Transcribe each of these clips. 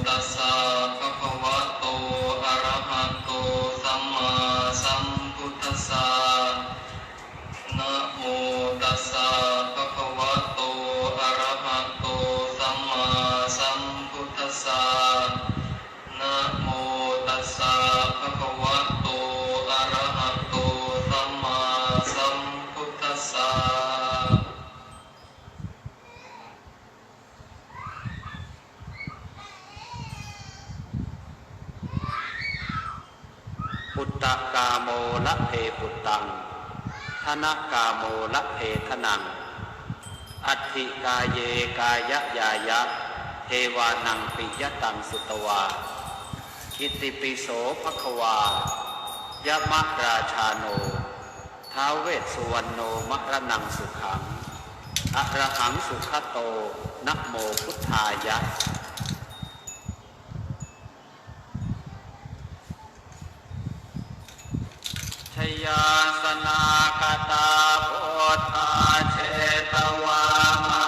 ตัสสะภะคะวะโตอะระหะโตสัมมาสัมพุทธัสสะนะโมตัสสะภะคะวะโตอะระหะโตสัมมาสัมพุทธัสสะนะโมตัสสะภะคะวะโตอะระหะโตสัมมาสัมพุทธัสสะปุตตะกาโมละเพปุตตังธนกาโมละเพทนังอัตถิกาเยกายะยายะเทวานังปิยตังสุตวาอิติปิโสภควายะมะราชาโนท้าวเวสสุวรรณโนมะระนังสุขังอะระหังสุขโตนะโมพุทธายะชยาสนากตาโพธาเชตวามา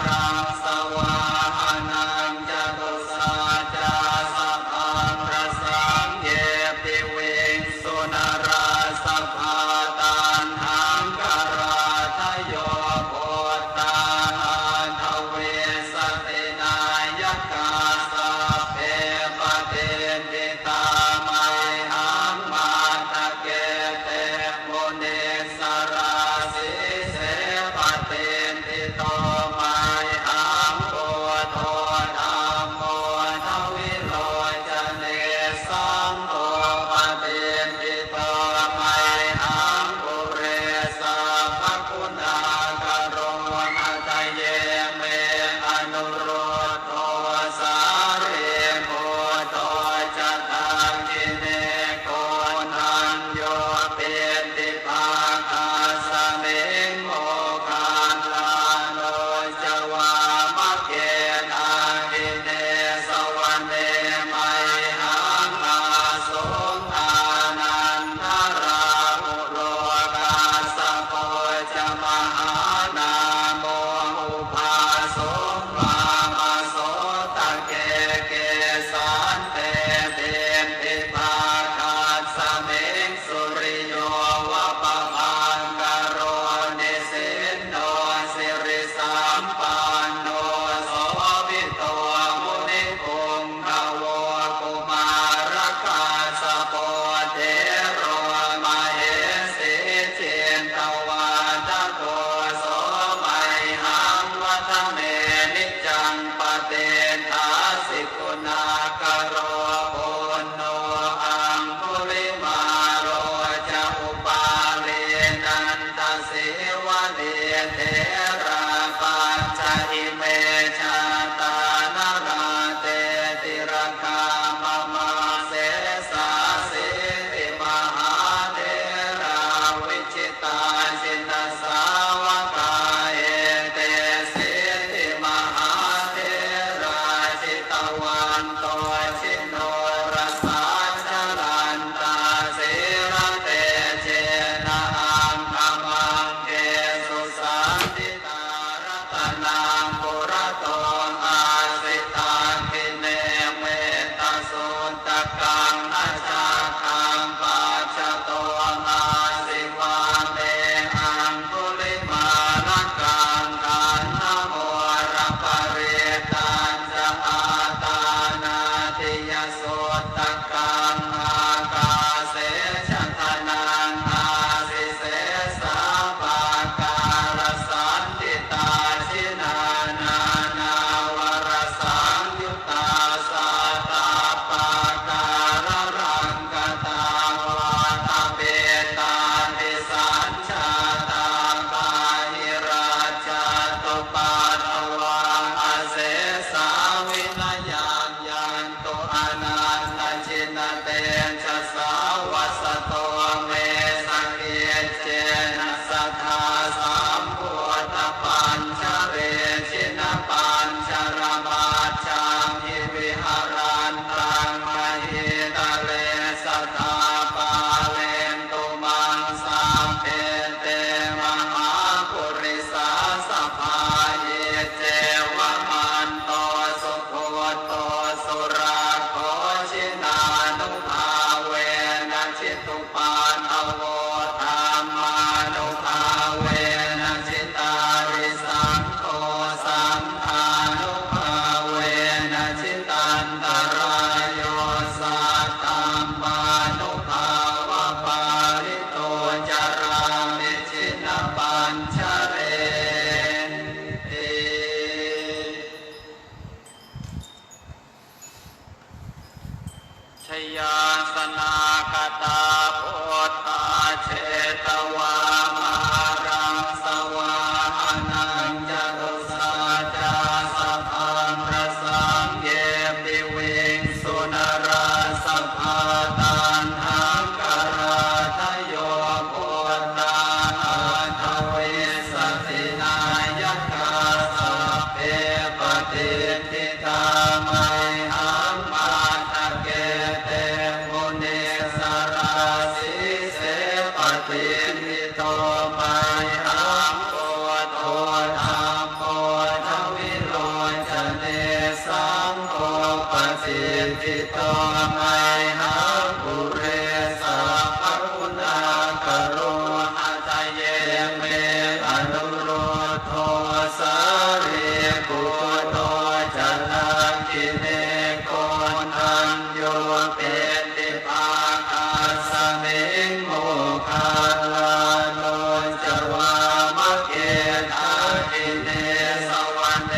รังสวาหานังจตุสาจาสะพังระสังเยปิเวงสุนราสภาตันหังกราทโยโพธาทเวสตินายกาสะเพปเตติตามัยหังมาตะเกเตโมเนสราสิเสปเตติโตมัยหังโพโทธัมโมทวิโลจเนสังโฆปเตติโตมัยหังปุเรสัพพคุณากโรนัตเยเมอนุโรโทสาเรโมโตจตังกิเนโกนัญโยเปติภาคาสเมงโมคาลาโนจวามะเกนาทิเนสวรรเนมัยหังอาสงอานันทรามุโลกาสโพจมหานาโมอุปาสงวามาโสตะเกเกสันเตเตติภาคาสเมงสุริโยวะปะมังกโรนิสินโนสิริสัมปันโนโสภิโตมุนิคุงภวกุมารคาสโพเทโรมเหสีเจนตวาทโกโสมัยหังวัฒเมนิจังปเตทาสิกุณากโรโพโนอังคุลิมาโรจะอุปาเลนันตสิวะเลเทราปัญจอิเมชาตานราเตติรคามมาเสสาสิติมหาเทราวิจิตาชินสาวกาเอเตสิติมหาเทราชิตวันโตชิโนรสาชลันตาสิระเตเจนะอังคมังเกสุสันติตารัตนังปุระโตอาสิตังคิเนเมตสุตตะกังอาชาคังปัจจโตอาสิวาเมอังคุลิมานะกังกันนะโมระปะเรตันจะอาตานาท ชยาสนาคตาพุทธาเชตวามารังสวาหานังจตุสาจาสัพพังรสังเยปิเวงสุนราสัพพาตันหังกราทโยพุทธาทเวสตินายกาสัพเพปฏิทิตามัยหังมาตะเกเตมุนิสราสิเสปฏิทิโตมัยหังโพโตธัมโมทวิโรจเนสังโฆปฏิทิโตมัยหังปุเรสัพพคุณากโรหะทะเยเมอนุโรโทสารีปุโตจะนาคิเนโกนันโยเปติภาคาสมิงโมคาลาโนจวามะเกทาคิเนสวรรเน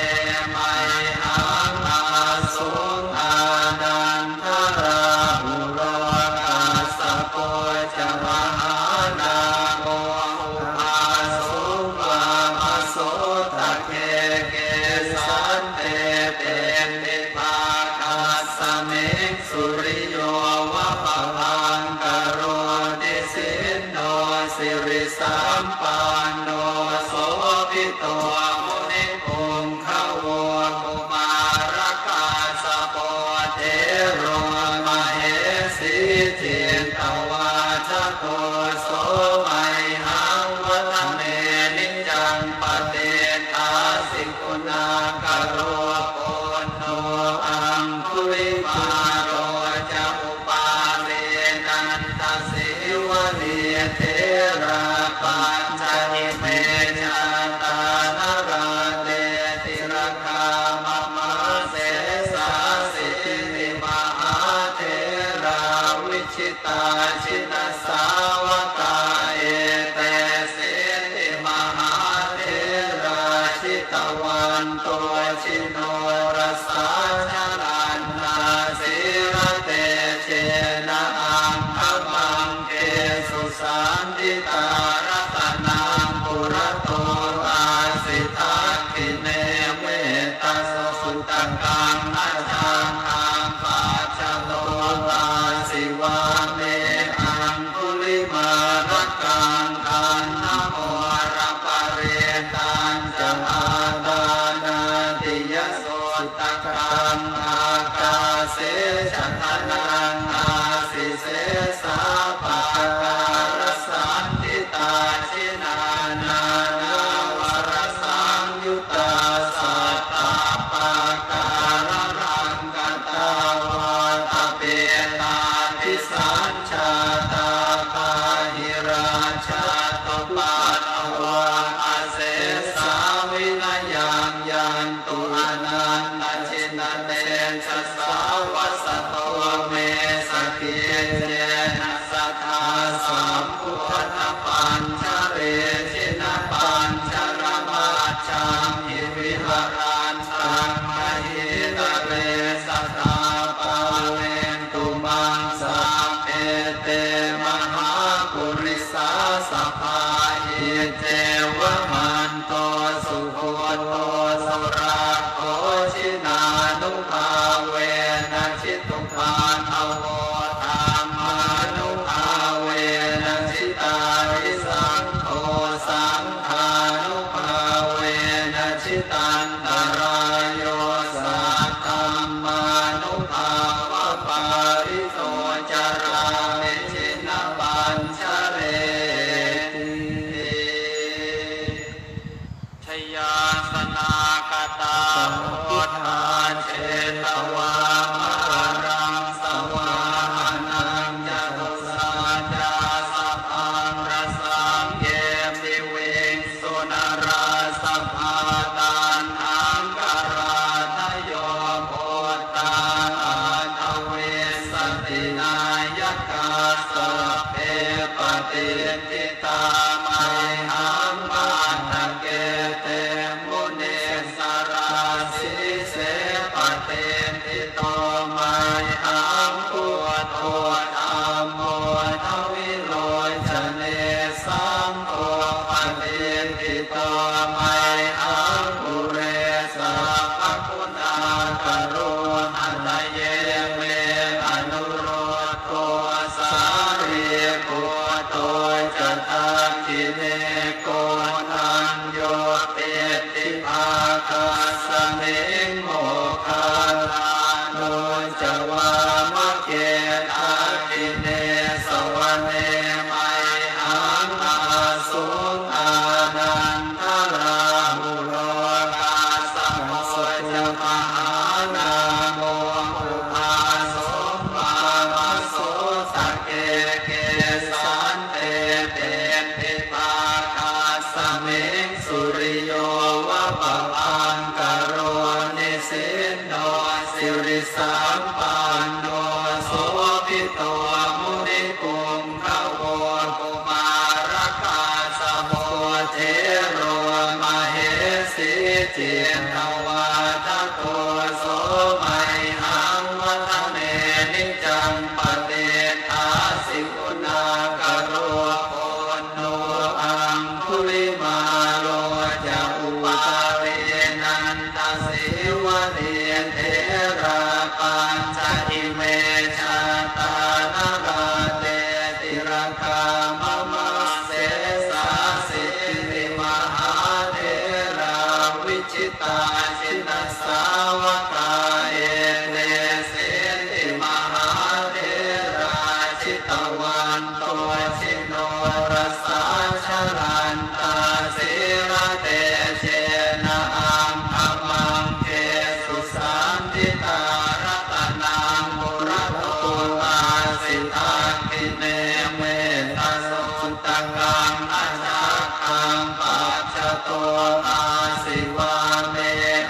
มัยหังอาสุงอานันทราหุโรกาสโปจะมหานาโมอุปาสุวามโสตะเคเกสันเตเปติภาคาสมิงสุริโยวะปะพังกโรติสินโนสิริสัมปันโนโสภิโตมุนิพงขโวกุมารกาสโปเทโรมเหสีจิตตวาชโกโสมัยหังวัฒเมนิจังปเตตาสิกุณากโรโปนโนอังคุลิมาโรจะอุปาเรนันตสิวะเนเทระปัญจหิเมจาตานราเดติระคามะมะเสสาสิติมหาเทราวิชิตาชินสาวกาเอเตเสติมหาเทราชิตวันโตชิโนรสาชลันนาสิระเตเชนะอังคมังเกสุสันติตารัตนังปุระโตอาสิทักขิเนเมตัสสุตกังอาชังคังปัจจโตตาสิวาเมอังคุลิมารักกังคันนโมระปะเรตันจะอาดานาติยโสตกังอากาเสชะทนังอาสิเสสาปะการสันติตาชินานานาวรสังยุตตาสัตตาปะการรังกตาวาตะเปตาทิสัญชาตาปาหิราชาตปัตตวาอาเสสาวินยังยันตุอนันตชินเตชะสาวสโตเมสกิเจนะสัทธาสัมพุทธปัญชเรชินะปัญชรมาชังหิวิหารันตังมหิตะเรสัทธาปาเวงตุมังสัพเพเตมหาปุริสาสภาหิเจวะมันโตสุโหโตสุราโคชินานุภาเวนะชิตุภาทโวธรรมานุภาเวนะชิตาริสังโฆสังฆานุภาเวนะชิตันตรายโยสัทธัมมานุภาวะปาริโสจาราเมชินะปัญชเรติชยาสนาคตาพุทธาเชตวามารังสวาหานังจตุสาจาสัพพังรสังเยปิเวงสุนราสัพพาตันหังกราทโยพุทธาทเวสตินายกาสัพเพปฏิทิตามัยหังมาตะเกเตมุนิสราสิเสปฏิทิโตมัยหังพุท สิริสัมปันโนโสภิโตมุนิกุงขโวกุมารกาสโมเทโรมเหสีจิตตวาทโตโสมัยหังวัฒเมนิจังปฏิทาสิกุณากโรโอนโนอังคุลิมาโลจะอุปาเรนันตสิวะเรเทระปัญจอิเมชาตานาราเตติระคามะมะเสสาสิริมหาเทราวิชิตาชินสาวกาเอเตเสติมหาเทราชิตวันโตชิโนรสาชรันตาสิระเตเชนะอังคมังเกสุสันติตารัตนังมุระโตตาสิทาคิเนเมตาสุตตังอาชาคังปัจจโตอาสิวาเม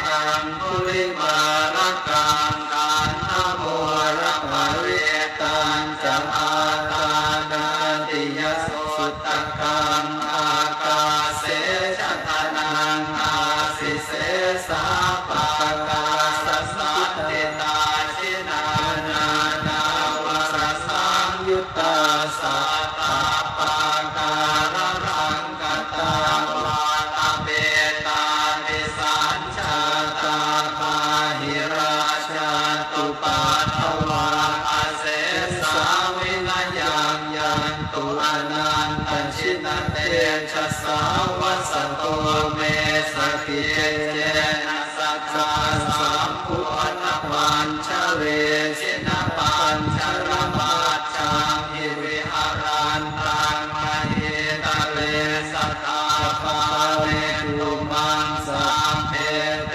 อังคุลิมารักังกันทโมระภะเรตังจะอาตานาติยสุตตังอากาเสชะตานังอาสิเสสาปากาสัสสันติตาชินานานาวรสังยุตตาสัตตาปาการะรังกตาวาตาเบตานิสัญชาตาคาหิราชาตุปัตถวาอาเสสาวินยังยันตุอนันตชินเตชะสาวัสโตเมสกิเจเจนะสัจจาสัมพุทธปัญชเวชินปัญชรมัจจามิวิหารันตังมหิตาเลสัทธาภาเวตุมังสัมเพเต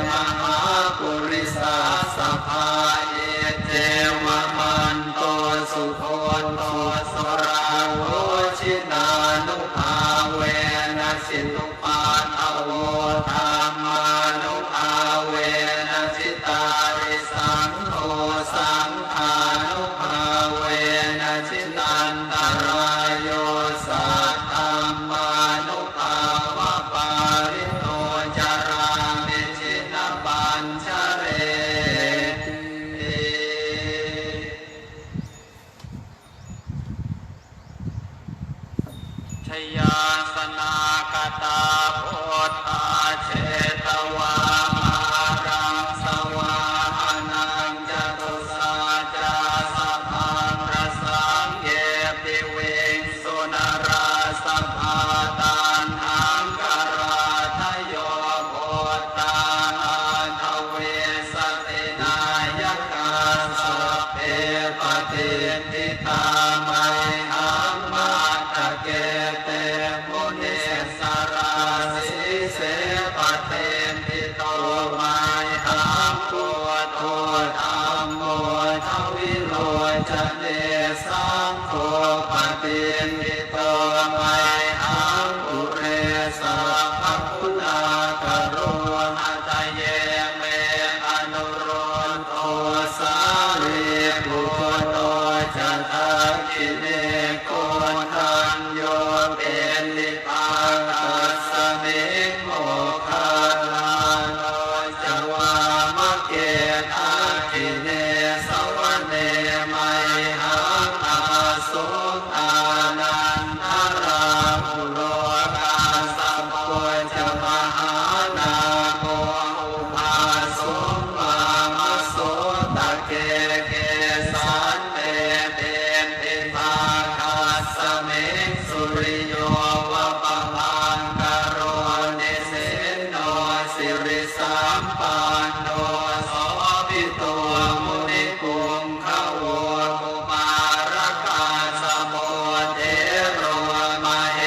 มหาปุริสาสภาเอเจวมันโตสุโธโตสราโวชินานุภาเวนะสิตุปาทโวธรรมานุภาเวนะจิตาริสังโฆสังฆานุภาเวนะจิตันตรายโยสัทธัมมานุภาวะปาริโนจารามิจินปัญชเรติ ชยาสนาคตาพุทธาเชตวามารังสวาหานังจตุสาจาสัพพังรสังเยปิเวงสุนราสัพพาตันหังกราทโยโพตาทเวสตินายกาสัพเพปฏิทิตามัยหังมาตะเกเตมุนิสราสิเสปเตติโตมัยหังปุโตธัมโมทวิโลจะเนสังโฆปฏิทิโตมัยหังอุเรสัพพคุณากโรหัตเยเมอนุโรโตสาลีปุโตจะทักขิเนโกทันโยเป็นนิพพานัสสมิงโมคาลาโนจะวามะเกทักขิเนสวเนมัยหังอาสุอานันทราภูโลกาสัพพจะมหานาโมอุปาสุมามะโสตะเกเกสันเตเป็นติภาคัสสมิงสุริโยวะปะพังกโรนิสินโนสิริสัมปันโนโสภิโตมุนิกุงขโวกุมารกาสโมเทโรมเห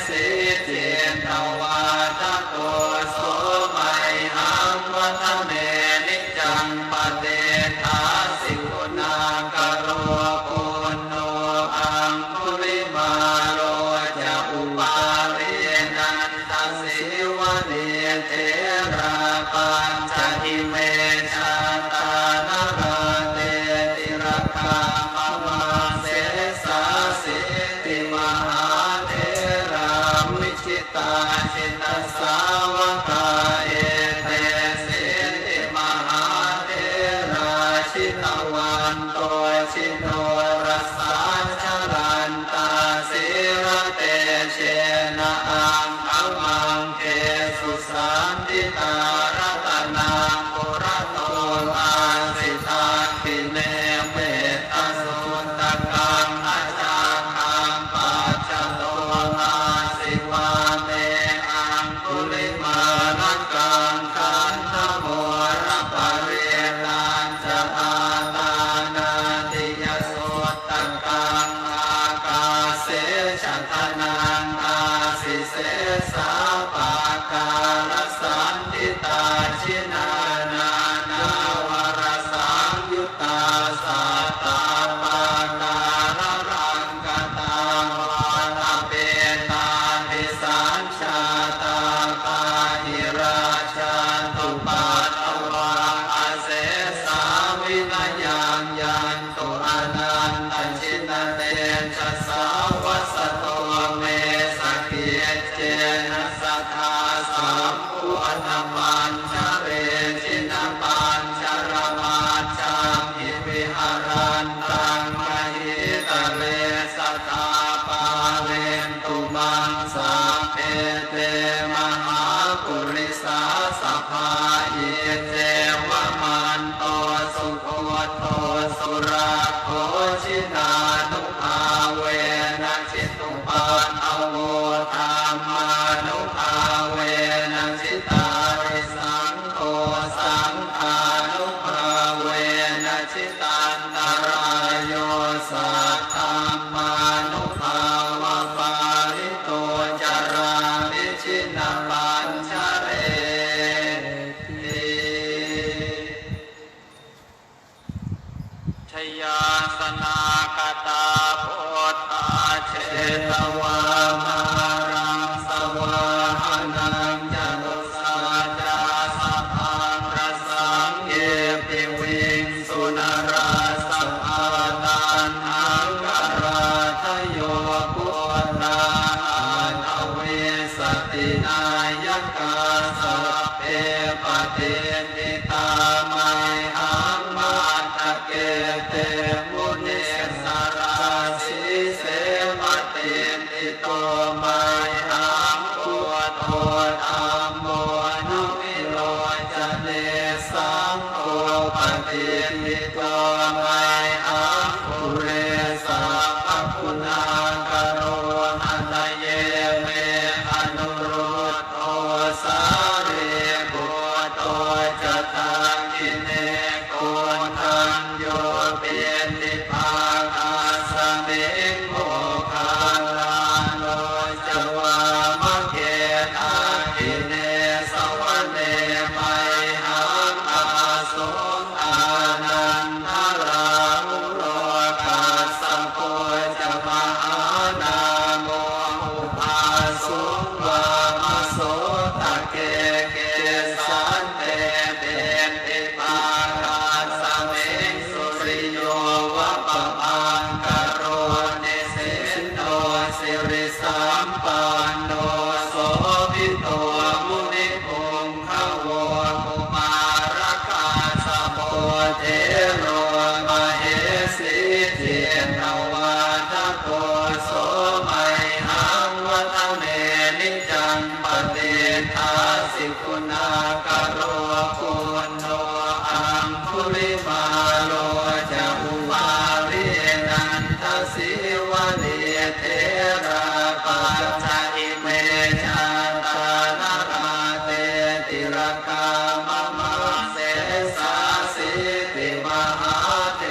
สีจิตตวาทโตโสมัยหังวัฒเมนิจังปฏิทาสิกุณากโรปุณโนอังคุลิมาโลจะอุปาเรนันตสิวะเนเทระปัญจอิเมชาตา ตวันโตชิโนรัสสาชลันตาสิรเตเชนะอังคัมมังเกสุสันติตารัตนังปุระโตอาสิตาคิเนเมตสุตตะกังอาจาคังปัจจโตอาสิวาเมอังคุลิมานังกังคันธโมระปะเรตันจะอาตานาติยโสตะกังอากาเสชะทนังอาสิเสสาปะการสันติตาชินานา นาวรสังยุตตาสัตตาปาการรังกตาวาทเปตานิสัญชาตาปาหิราชันตุปัตตวาอาเสสาวินยังยันตุอนันตชินเตชะสาวัสโตเมสกิเจนะสัทธาสัมพุทธปัญชเรชินปัญชรมาจังหิวิหารันตังมหิตะเรสัทธาปาเรนตุมังสัพเพเตมหาปุริสาสัพพาอิเตวะมันโตสุโคโตสุราโคชินานุภาเวนะจิตุปันอโวธรรมานุภาเวนะจิตาริสังโฆสังฆานุภาเวนะจิตันตรายโยสัทธัมมานุภาวะปาริโตจารานิชินาปัญชเรติชยาสนากตาโพธาเชตวามารังสวาหานังจตุสาจาสัพพังรสังเยปิวิงสุนราสัพพาตันหังกราทโยปุตตาอันอเวสตินายกาสัพเพปฏินิตามัยหังมาตะเกเตมุนิสาราสิเสปฏินิโตมัยหังปุโตธัมโมนุวิโรจเนสังโฆปฏินิโตมัยหังปุเรสัพพคุณังกโรหัตเยเมอนุรุตโตสาเรโกโตจตังกิเนโกทันโยเปียนิภาคาสเมงโมคาลาโนจวามะเกนาคิเนสวะเนมัยหังอาสงอานันทรามุโรกัสสะโพจมหานาโมอุปาสุวามโสตะเกเกสันเตเตติปาคาสเมงสุริโยวะปะพังกโรเนสิโนสิริสัมปันโนโสภิโตมุนิพงขโวกุมารคาสะโพเทโรมเหสีเทียนทวาทโกโสมัยหังวัฒเนนิจังปฏิทาสิคุณากโรคุณโนอังคุลิมาโลจะอุบาลีนันทศิวะเนเทระปัจจอิเมชาตานาราเตติรกามะมะเสสาสิติมหาเท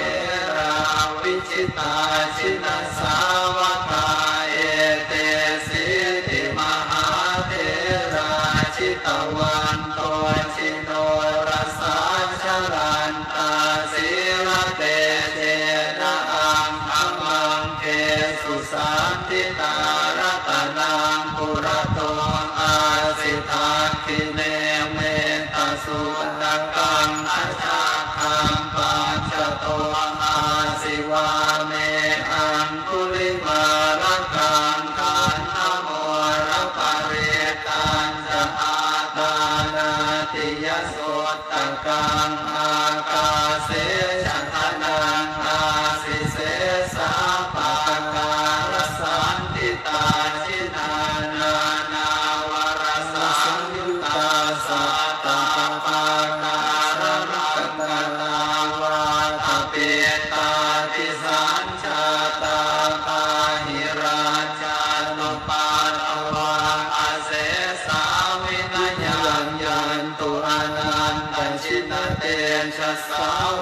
ราวิชิตาชินสาวกาเอเตสิติมหาเทราชิตวันโตชิโนรัสสาชลันตาสิรเตเจนะอังคัมมังเกสุสันติตารัตนังปุระโตอาสิทาคิเนเมตสุตะกังอาชาคังปัจจโตอาสิวาเมอา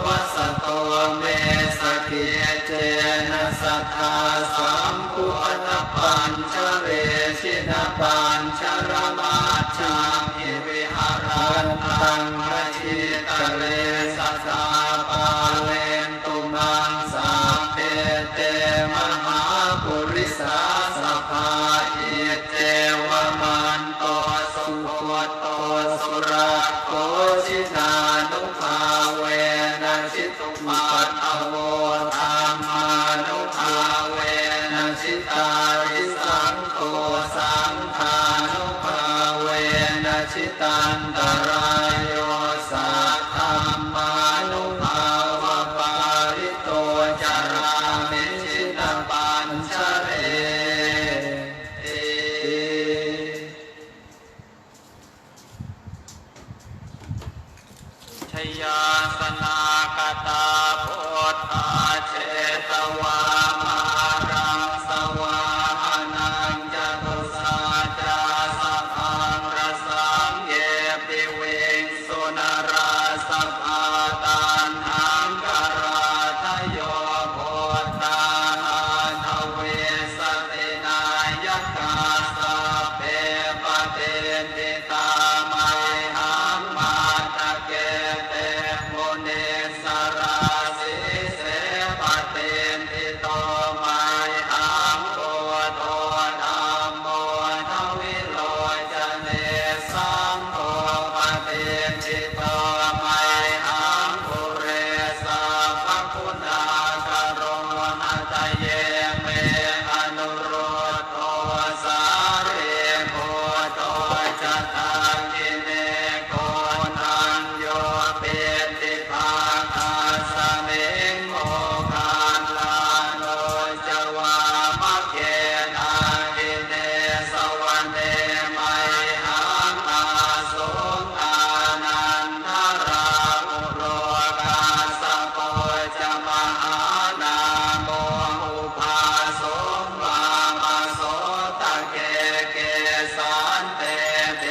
วัสโตเมสกิเจนะสัทธาสัมพุทธปัญจเวชินปัญจรมาจามิวิหารันตังมจิตเลสัสสะปาเลนตุมังสัพเพเตมหาปุริสาสัพพาอิเตวมันโตสุโคโตสุราโคชินานุภาเวนะชิตุมาทโวธรรมานุภาเวนะชิตาริสังโฆสังฆานุภาเวนะชิตันตรายโยสัทธัมมานุภาวะปาริโตจารามิชิตปัญชเรชยาสนากตาพุทธาเชตวามารังสวาหานังจตุสาจาสัพพังรสังเยปิเวงสุนราสัพพาตันหังกราทโยโพธาทเวสตินายกาสัพเพปเตติตามัยหังมาตะเกเตโมเนสราสิเสปเตติโตมัยหังโกโตธัมโมทวิโลจเนสังโฆปเตติโตมัยหังปุเรสัพพคุณากโรนัตเยเมอนุโรธโตสาเรโกโตจตากิเนโกนันโยเปติภาคาสเมงโมคานลาโนจวามะเกนากิเนสวรรเนมัยหังอาสงอานันทราอุโรกาสโปจมหานาโมอุภาสงวามาโสตะเกเกสันเตเต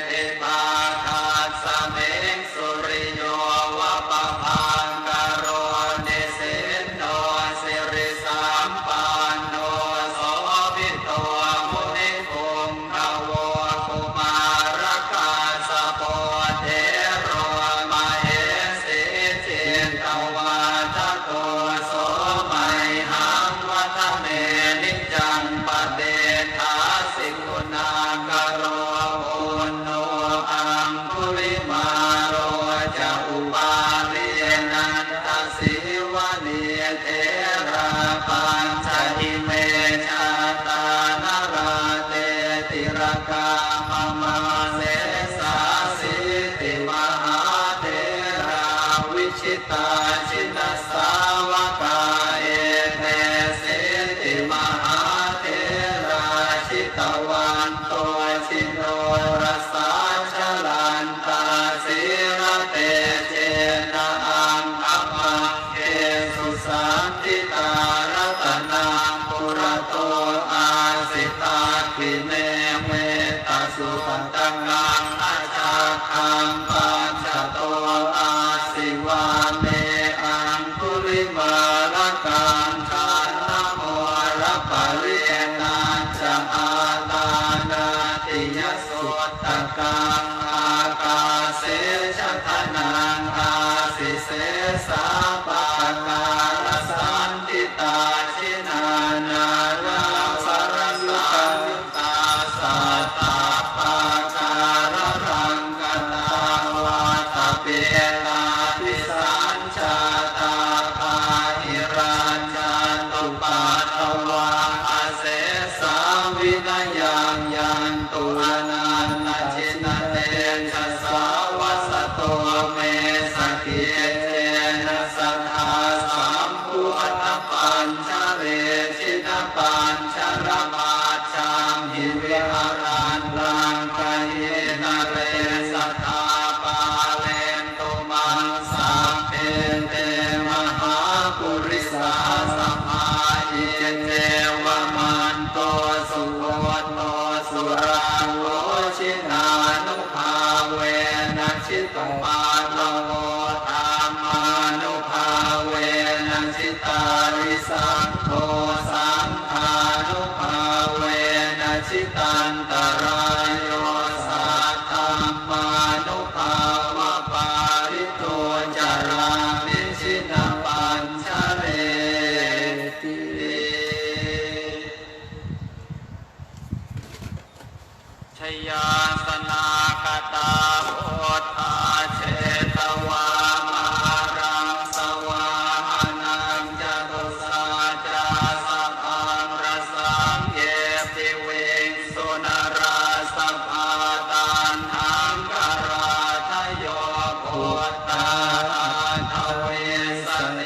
ติภาคาสเมงสุริโยวะปะพังกโรเนสินโนสิริสัมปันโนโสภิโตมุนิพงภโวกุมารกาสโปเทโรมเหสิจิตตวาทโกโสมัยหังวัฒเมนิจังปเดทาสิกุณากโรอุณโนอังคุลิมาโรจะอุปาลินันตสิวะเนเทระปัญจหิเมชาตานาราเตติรกามมาเสสาสิติมหาเทราวิชิตาชินสาวกาเอเทสิติมหาเทราชิตวันโตชิโนรสาชลันตาสิระเตเจนะอังคัมมังเกสุสันติตารัตนังปุระโตอาสิตาคิเนเมตสุปตังงังอาชาคังปัญจโตอาสิวาเมอังคุลิมาลกังคานะโมระปะริเอนาจะอาตานาติยสุตตะกังอากาเสชะทนังอาสิเสสาปะการสันติตาชินานาราสรสังตาสัตตาปะการรังกตาวาตะเปตาทิสัญชาตาภาหิรัญจันตุปัตตวาอาเสสาวินยังยันตุอนันตชินเตชะสาวัสโตเมสกิเจนะสัทธาสัมพุทธปัญจเวชินปัญจรมาจามิวิหารันตังกายนะเรสัทธาปาเลนตุมังสัพเพเตมหาปุริสาสัพพาอิเตวมันโตสุโคโตสุราโคชินานุภาเวนะชิตปาโลธรรมา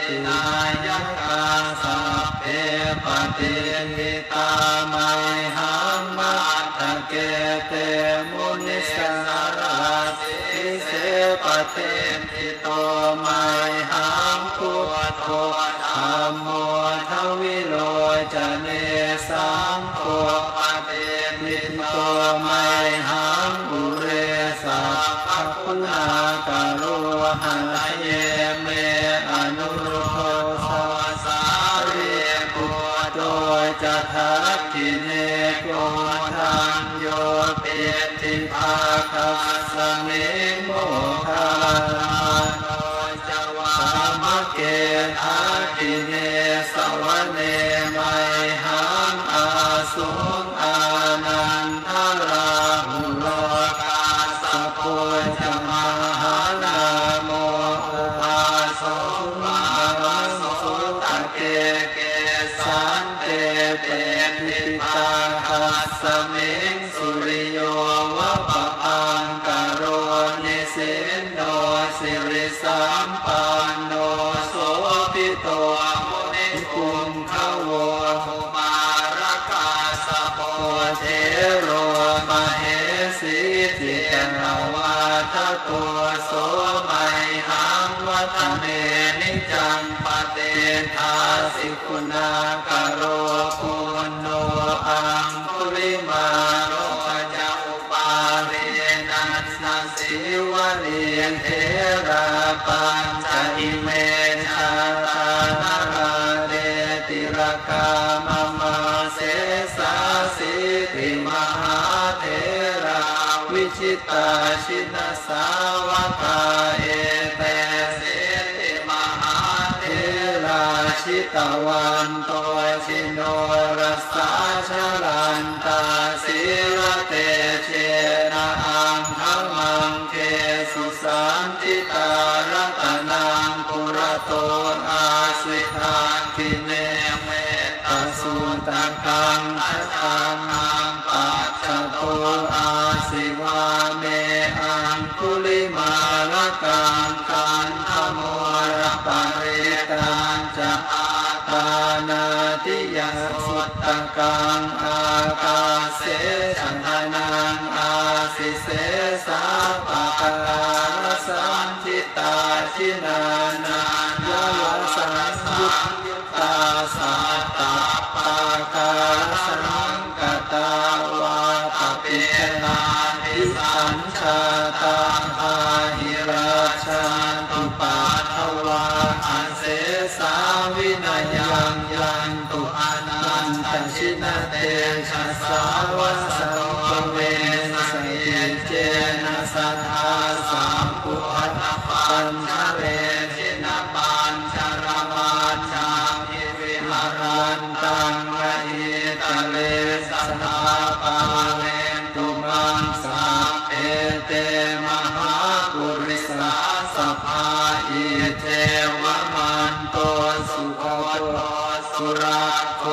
ตินายกาสัพเพปฏิหิตามัยหังมัตถเกเตมุนิสาราสิเสปเทติโตมัยหังพุทโธธัมโมทวิโลจเนสังโฆปฏิทิโตมัยหังอุเรสัพพคุณากาโรหะเยเมอนุรุโทสสารีปุตโตจะทักขิเนโกทังโยเปติภาคัสสมิโมคาลาโนจวามะเกทักขิเนสวเนมัยหังอาสุงอานันทราหุโลกาสโพจมหานาโมอุปาโสมาโสตะเกเกสันเตเปติตาคัสสมิงสุริโยวะปะพังกโรนิสินโนสิริสัมปันโนโสภิโตมุนิคุงขโวภูมารกาสโพเทโรมเหสีติเตนวาทโตโสมัยหังวัฒเมนิจังปเตทาสิคุณากโรปุณโนอังคุลิมาโรจะอุปาเรนัสสสิวะเรียนเทระปัญจอิเมชาตานาราเดติรกามมาเสสาสิติมหาเทระวิชิตาชินสาวกาเอเตเสติมหาเทราชิตวันโตชิโนรัสสาชลันตาศิรเตเชนะอังคัมมังเกสุสันติตารัตนังปุระโตอาสิทาคิเนเมตสุตตังชัตตังปัจจโตอาสิวาเมอังคุลิมาลกังกันธโมระปะเรตังจะอาตานาติยสุตตกังอากาเสชันทนังอาสิเสสาปะการสันทิตาชินานายะสังยุตตาสัตตาปะการสังกตาวาปปินาทิสัญชาตาภาหิราชันตุปัทถวาอันเสสาวินัยยังยันตุอนันตชินเตชะสาวะสัมปเวนะสเยเจนะสัทธาสัมปุหัตปัญชเรชินปัญชรมาชาภิวิหารันตังวะหิตะเลสัทธาปาเลนตุมังสัพเพเตมหาปุริสาสัพพาอิเทวมันโตสุขโตสุราโค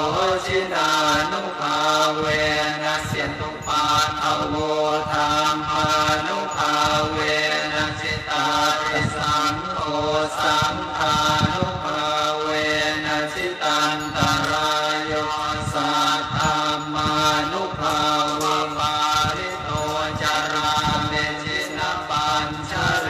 ชินานุภาเวนะเสตุปาทโวธรรมานุภาเวนะจิตตาริสังโฆสังฆานุภาเวนะจิตันตรายโยสัทธามานุภาเวปาริโตจาราเมจินปัญชเร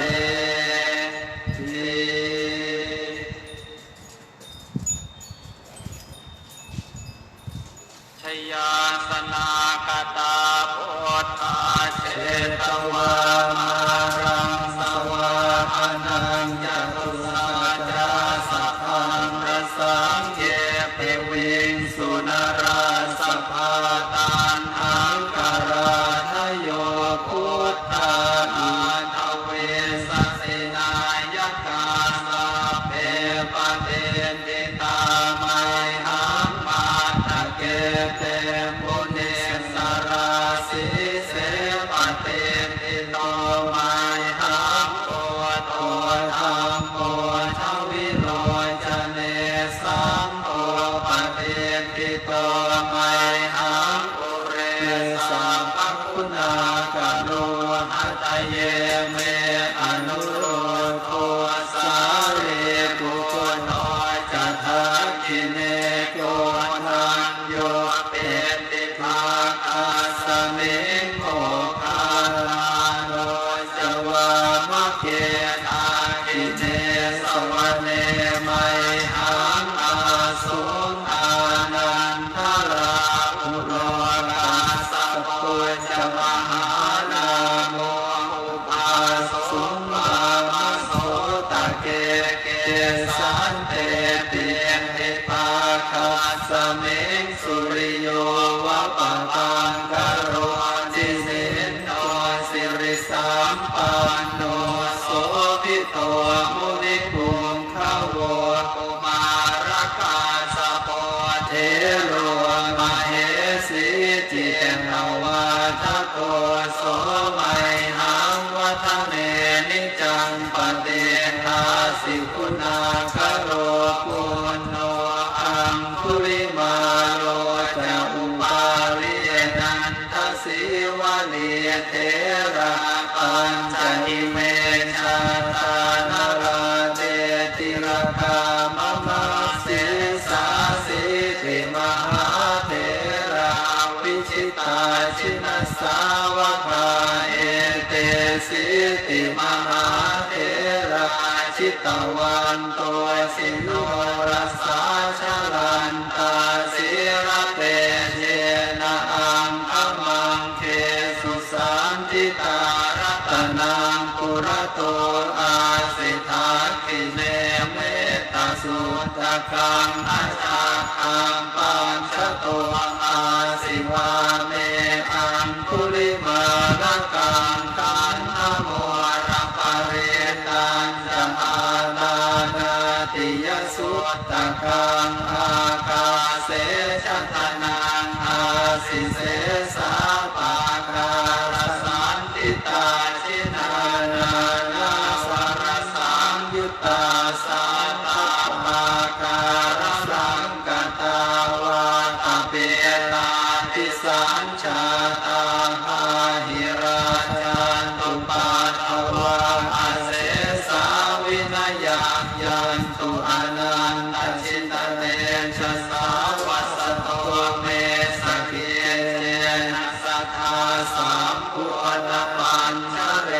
ชยาสนากตาพุทธาเชตวามารังสวาหนังยะตุสาจาสัพพังรสังเยเปวิงสุนราสภาตันอังการาทโยพุทธาอาทเวสสินายกาสัพเพปเทติตามัยหังมาตะเกเตมุนิส มัยหังอาสุงอานันทราอุโรกาสัพพุจมหานาโมอุปาสุงมามโสตะเกเกสันเตเตียนเทปาคัสสมิงสุริโยวะปะตังกโรจิสินโนสิริสัมปันโนโสภิโตมุนิคุงขโวกุมารกาสโปเทโลมเหสีจิตนวาทโกโสมัยหังวัฒเนนิจังปฏิทาสิคุณาคโรปุณโนอังคุลิมาโลจะอุปารินันทศิวะเลียเทระปัญจหิเมชาตานาราเดติรคามะมะสิสาสิติมหาเถระวิชิตาชินสาวกาเอเตสิติมหาเถระชิตวันโตสิโนรัสสาชลันตาสิระเตเยนะอังคมังเคสุสันติตารัตนังปุระโตอาสิทาคิเนเมตตาสุตตะกังอาชาคังปัญชโตอาสิวาเมอังคุลิมานะกังขันธโมระปะเรตัญจอาดานาติยสุตตะกังอากาเสชะตนังอาสิเสสาปาการสันติตาชินานานาสารสังยุตตาสาตาปาการสังกตาวาตเปตาทิสัญชาตาหาหิราชันตุปัฏฐวาอาเสสาวินัยยันตุอนันตชิตเตชะสาวัสโตเมสกิเจนะสัทธาสามปุอตปัญชเร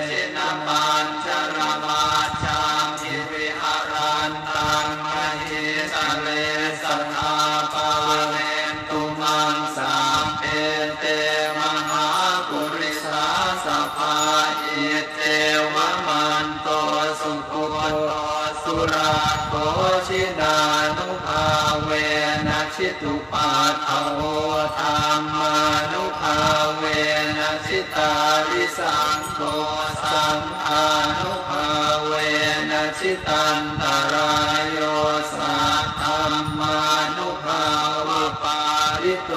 ชินปัญชรมาชามทิวิหารันตังมหิสเลสัทธาปะเรนตุมังสามเปเตมหาปุริสาสภาอิเตวะมันโตสุขุโตสุราโกชินานุภาเวนะชิตุปัฏฐโวธรรมานุภาเวนะชิตาริสังโฆสังฆานุภาเวนะชิตันตรายโยสัทธัมมานุภาวะปาริโต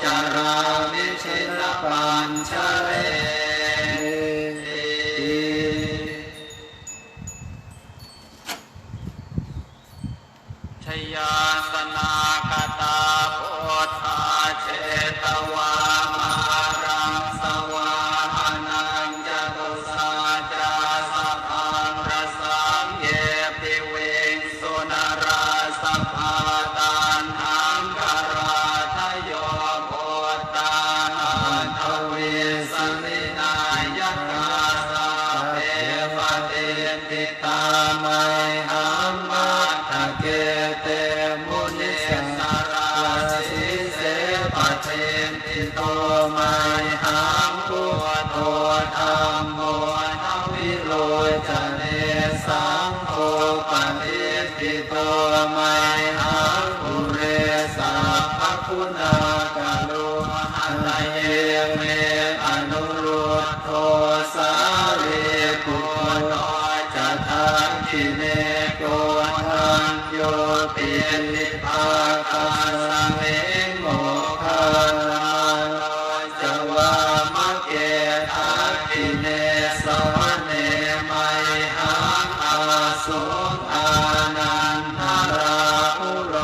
จารามิชินปัญชเรชยาสนาคตาโพธาเชตวามารังสวาหานังจตุสาจาสัพพังรสังเยปิเวงสุนราสัพพาตันหังคาราทโยโพตาหันทวิสลินายกาสาเปปเตติตามัยหัมมาทะเกเตมุนิสาราสิเสปเทติโตมัยหัมพุทโธธัมโมนวิโรจเนสังโฆปฏิติโตมัยหัมปุเรสัพพคุณากาโลหัตเยเมอนุรุตโธสารีปุโตจะทังคิเนโกทังโยปินิภาคาสังเอโมคานาโนจะวามะเกทักขิเนสวะเนมัยหังอาสุงอานันทราอุโร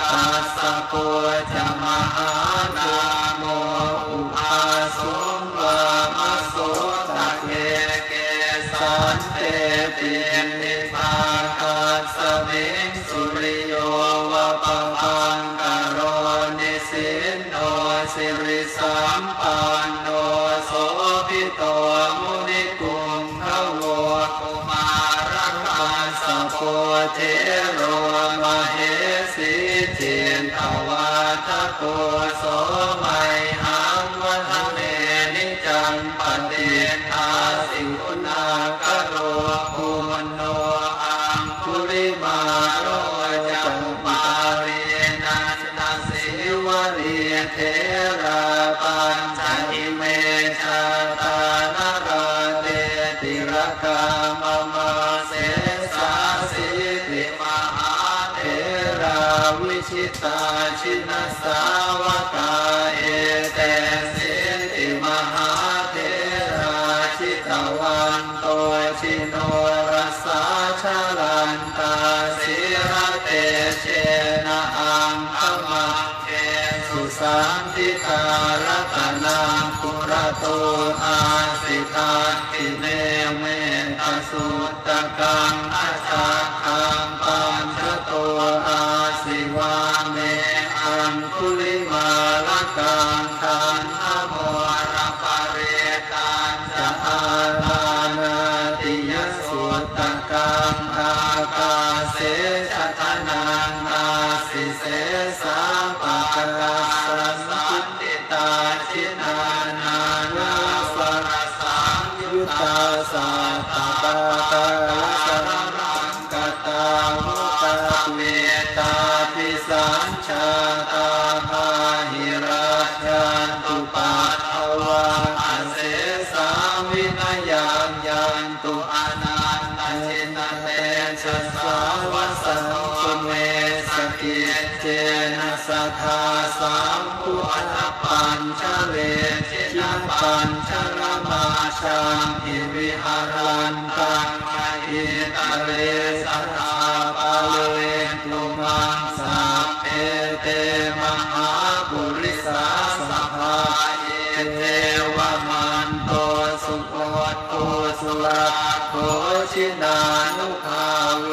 กาสัพพุจมหานาโมอุปาสุงวามโสตะเกเกสันเตปินิภาคัสสมิงสุริโยวะปะพังกโรนิสินโนสิริสัมปันโนโสภิโตมุนิคุงขโวกุมารกาสโพเท โรมเหสีจินทวาทโกโสมัยหังวัฒเมนิจังปฏิทาสิคุณากโรภูมโนอังคุริมาโรจังปารินันทสิวรีเทราปัญจอิเมชาตานาราเตติรกามมาเสสาสิติมหาเถราวิชิตาชินสาวกาเอเตสิติมหาเถราชิตวันโตชิโนรัสสาชาลันตาสิระเตเชนะอังคมังเทสุสันติตารัตนังปุระโตอาสิทาติเนเมตสุตตะกังอาชาคังปัญชโตอาสิวาเมอังคุลิมาลกังคันธโมระปะเรตันจะอาลานาติยสุตตะกังอากาเสชะทนังอาสิเสสาปะกะสันสันติตาชินานานาสรสังยุตตาสัตตะปะกะสรรังกตามุตตะเมตาปิสัญชาตาภาหิราชันตุปัฏฐวาอาเสสาวินยังยันตุอนันตชินเตชะสาวสังโฆเมสกิเจนะสัทธาสัมพุอัตปัญชเลชินะปัญชรมาชังอิวิหารันตังมหิตาเลสัทธาปะเลตุมังสัพเพเตมหาปุริสาสัพพาเอเทวมันโตสุโคตโตสุราโคชินานุภาเว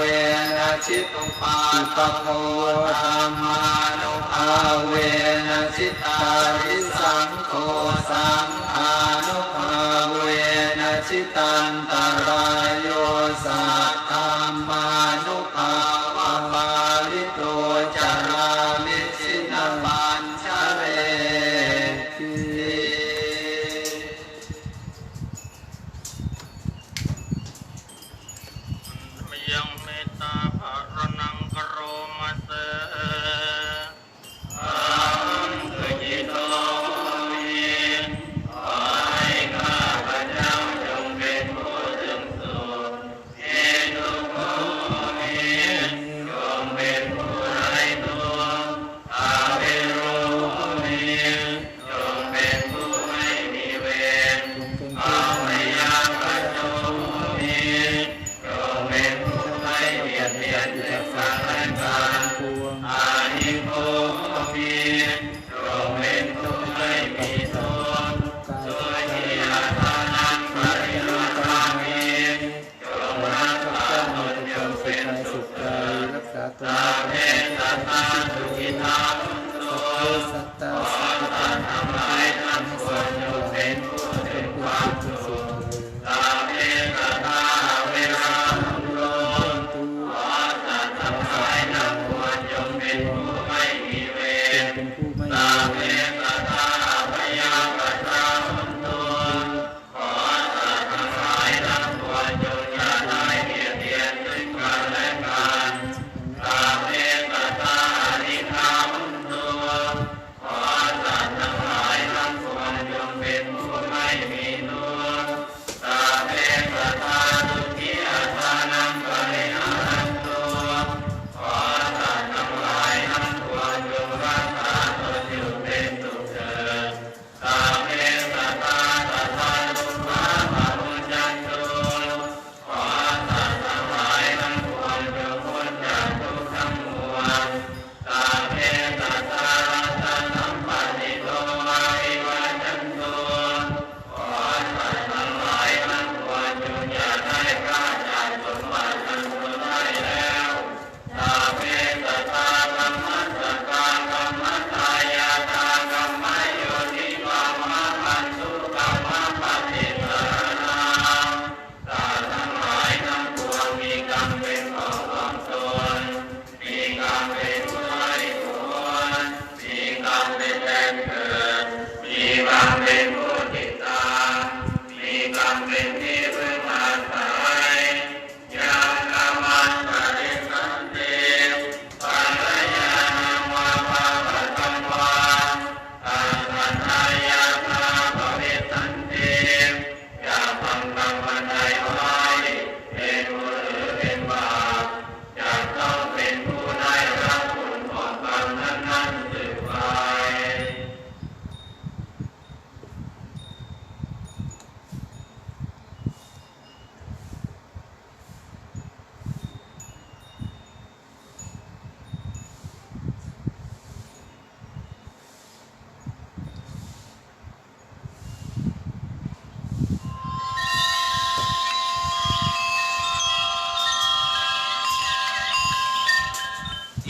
นะชิตุปาปะโพธรรมานุภาเวนะชิตาริสังโฆสังฆานุภาเวนะชิตันตรายโยสัทธัมมานุภาวะปาลิโตจารามิชินาปัญชเรติยังเมตตาภารนังกโรมาเสขอ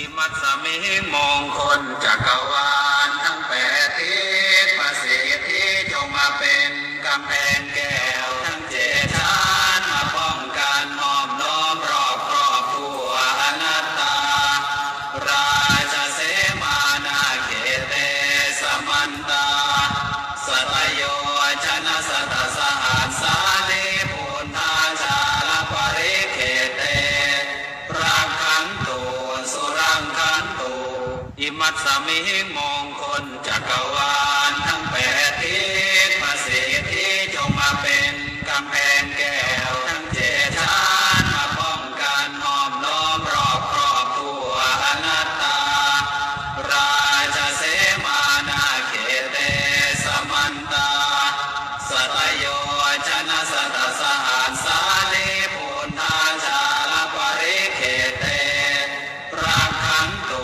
อิมัสสมิมงคลจักรวาลทั้งแปดทิศประสิทธิจงมาเป็นกำแพงแก้วทั้งเจ็ดชั้นมาป้องกันห้อมล้อมรอบครอบทั่วอนัตตาราชเสมานาเขเตสมันตาสัตโยชนะสัตสหัสสาลีปุณธาชาลปริเขเตรังขันตุสุรังขันตุอิมัสสมิมงคลจักรวาลทั้งแปดทิศประสิทธิจงมาเป็นกำแพงแก้วทั้งเจ็ดชั้นมาป้องกันห้อมล้อมรอบครอบทั่วอนัตตาราชเสมานาเขเตสมันตาสัตโยชนะสัตสหัสสาลีปุณธาชาลปริเขเตรังขันตุ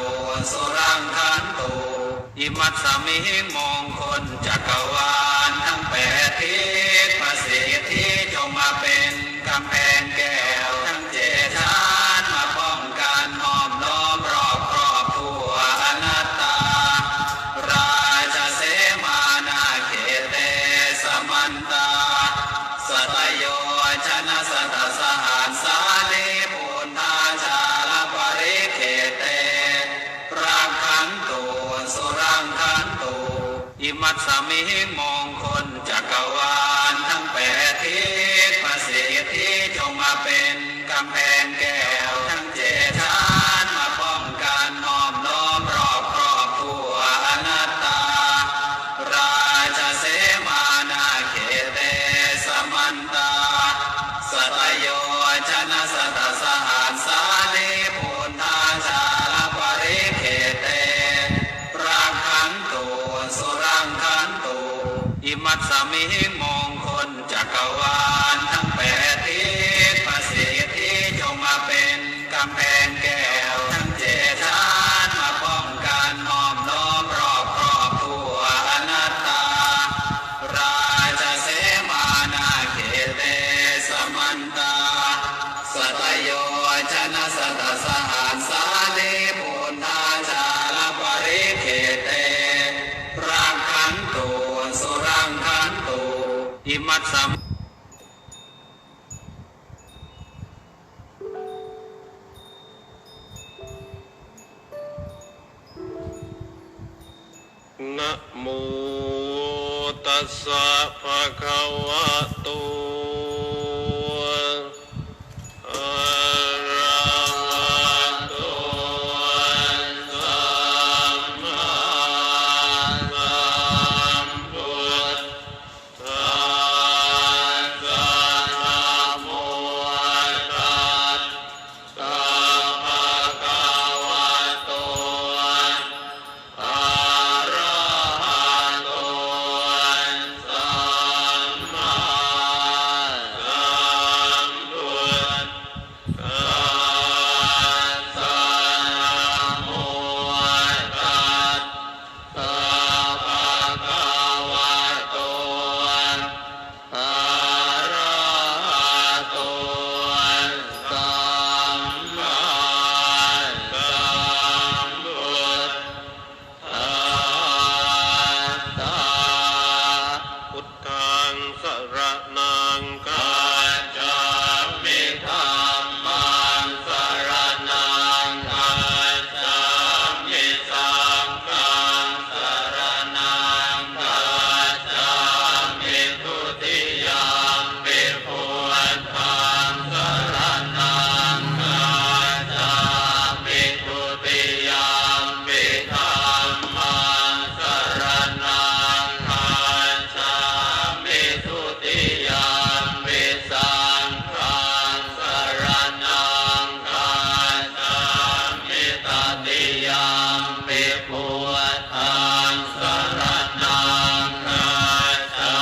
สุรังขันตุอิมัสสมิมงคลจักรวาลทั้งแปดทิศประสิทธิจงมาเป็นกำแพงแก้วทั้งเจ็ดชั้นมาป้องกันห้อมล้อมรอบครอบทั่วอนัตตาราชเสมานาเขเตสมันตาสัตโยชนะสัตสหัสสาลีปุณธาชาลปริเขเตรังขันตุสุรังขันตุอิมัสสมิมงคลจักรวาลทั้งแปดทิศประสิทธิจงมาเป็นกำแพงแก้วทั้งเจ็ดชั้นมาป้องกันห้อมล้อมรอบครอบทั่วอนัตตาราชเสมานาเขเตสมันตาสัตโยชนะสัตสหัสสาลีปุณธาชาลปริเขเตรังขันตุสุรังขันตุอิมัสสมิมงคลจักรวาลทั้งแปดทิศประสิทธิจงมาเป็นกำแพงแก้วทั้งเจ็ดชั้นมาป้องกันห้อมล้อมรอบครอบทั่วอนัตตาราชเสมานาเขเตสมันตาสัตโยชนะสัตสหัสสาลีปุณธาชาลปริเขเตรังขันตุสุรังขันตุอิมัสสมินะโมตัสสะภะคะวะโตอะระหะโตสัมมาสัมพุทธัสสะนะโมตัสสะภะคะวะโตอะระหะโตสัมมาสัมพุทธัสสะนะโมตัสสะภะคะวะโตอะระหะโตสัมมาสัมพุทธัสสะพุทธังสรณังคัจฉามิธัมมังสรณังคัจฉามิสังฆังสรณังคัจฉามิทุติยัมปิพุทธังสรณังคัจฉามิทุติยัมปิธัมมังสรณังคัจฉามิทุติยัมปิสังฆังสรณังคัจฉามิตติยัมปิพุทธังสรณังคัจฉา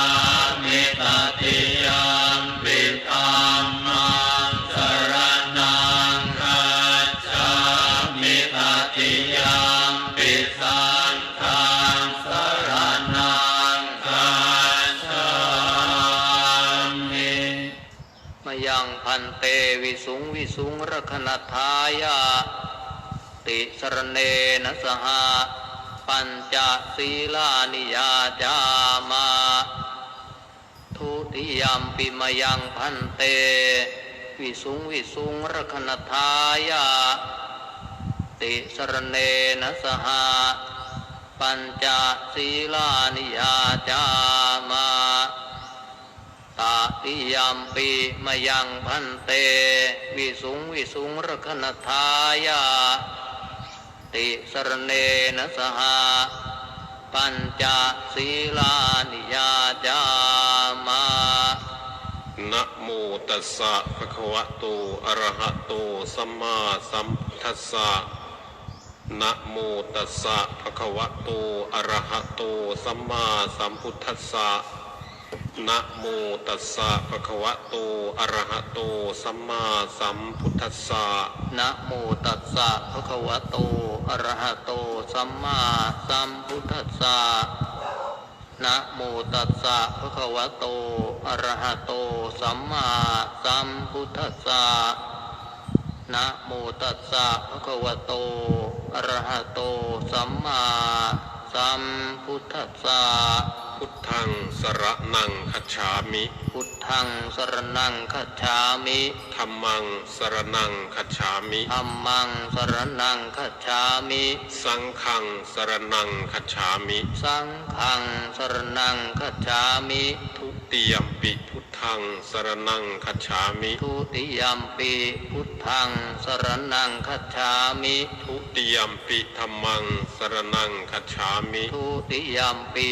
มิตติยัมปิธัมมังสรณังคัจฉามิตติยัมปิสังฆังสรณังคัจฉามิ มยังพันเตวิสุงวิสุงรคณทายะ ติสรเนนะสหปัญจศีลานิยาจามาทุติยัมปิมยังพันเตวิสุงวิสุงรคณทายาติสรเนนะสหปัญจศีลานิยาจามาตติยัมปิมยังพันเตวิสุงวิสุงรคณทายาติสรเนนะสหปัญจศีลานิยาจามานะโมตัสสะภะคะวะโตอะระหะโตสัมมาสัมพุทธัสสะนะโมตัสสะภะคะวะโตอะระหะโตสัมมาสัมพุทธัสสะนะโมตัสสะภะคะวะโตอะระหะโตสัมมาสัมพุทธัสสะนะโมตัสสะภะคะวะโตอะระหะโตสัมมาสัมพุทธัสสะนะโมตัสสะภะคะวะโตอะระหะโตสัมมาสัมพุทธัสสะนะโมตัสสะภะคะวะโตอะระหะโตสัมมาสัมพุทธัสสะพุทธังสรณังคัจฉามิพุทธังสรณังคัจฉามิธัมมังสรณังคัจฉามิธัมมังสรณังคัจฉามิสังฆังสรณังคัจฉามิสังฆังสรณังคัจฉามิทุติยัมปิพุทธังสรณังคัจฉามิทุติยัมปิพุทธังสรณังคัจฉามิทุติยัมปิธัมมังสรณังคัจฉามิทุติยัมปิ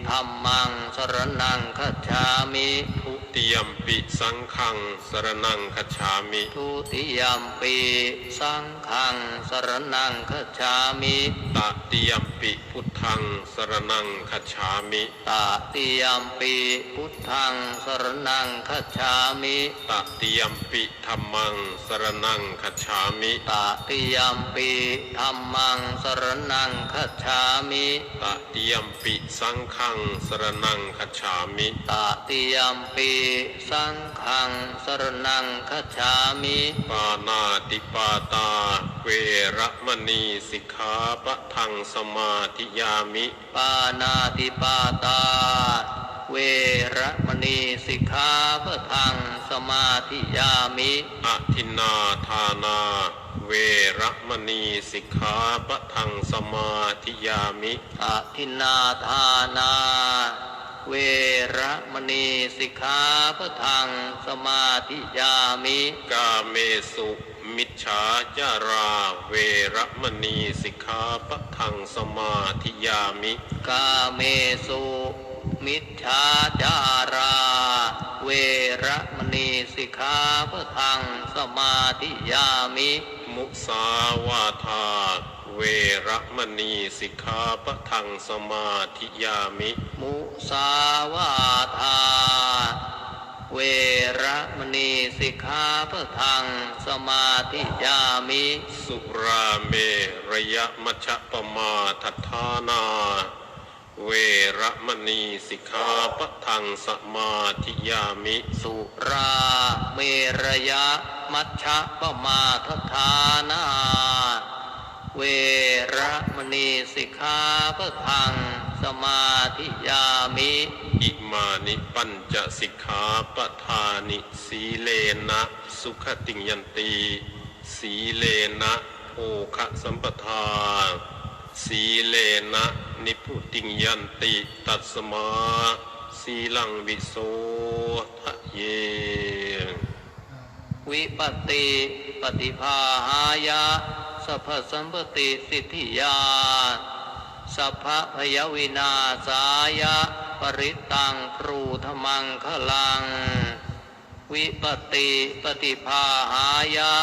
ธัมมังสรณังคัจฉามิทุติยัมปิสังฆังสรณังคัจฉามิทุติยัมปิสังฆังสรณังคัจฉามิตติยัมปิพุทธังสรณังคัจฉามิตติยัมปิพุทธังสรณังคัจฉามิตติยัมปิธัมมังสรณังคัจฉามิตติยัมปิธัมมังสรณังคัจฉามิตติยัมปิสังฆังสรณังคัจฉามิตติยัมปิสังฆังสรณังคัจฉามิปานาติปาตาเวรมณีสิกขาปะทังสมาธิยามิปานาติปาตาเวรมณีสิกขาปะทังสมาธิยามิอทินนาทานาเวรมณีสิกขาปะทังสมาธิยามิอทินนาทานาเวรมณีสิกขาปะทังสมาธิยามิกาเมสุมิจฉาจาราเวรมณีสิกขาปะทังสมาธิยามิกาเมสุมิจฉาจาราเวรมณีสิกขาปะทังสมาธิยามิมุสาวาทาเวรมณีสิกขาปะทังสมาธิยามิมุสาวาทาเวรมณีสิกขาปะทังสมาธิยามิสุราเมรยมัชฌปมาทัฏฐานาเวรมณีสิกขาปะทังสมาธิยามิสุราเมรยมัชฌปมาทัฏฐานาเวรมณีสิกขาปะทังสมาธิยามิอิมานิปัญจสิกขาปทานิสีเลนะสุขติยันติสีเลนะโภคสัมปทาสีเลนะนิพุติยันติตัสมาสีลังวิโสทะเยวิปัตติปฏิภาหายะสัพพสัมปติสิทธิยาสัพพพยวินาศายะปริตังปรูธมังคลังวิปัตติปฏิภาหายะ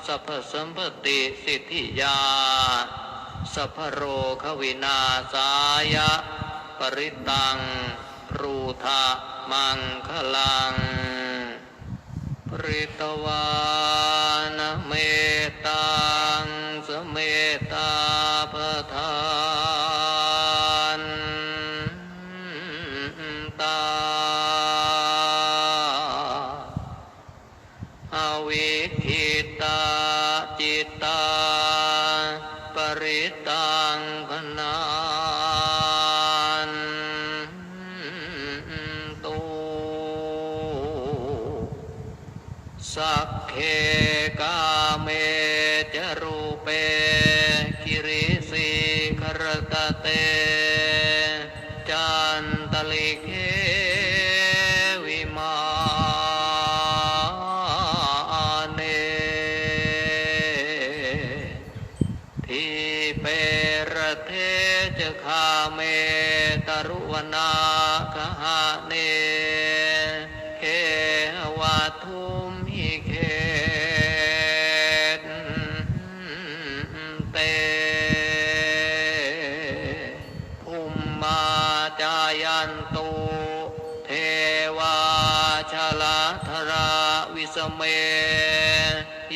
สัพพสัมปติสิทธิยาสัพพโรควินาศายะปริตังปรูธมังคลังปริตวานเมตังสเมตาปทานตาอวิคิตาจิตตา ริตังพนานตุสักเคกาเมจรูเปกิริสิครตเตจันตลิเกวิมาเนทิเปรเทจคาเมตรุวนาคหะเนเขวะทุมหิเขเตภูมิมาจายันตุเทวาชลาธราวิสเม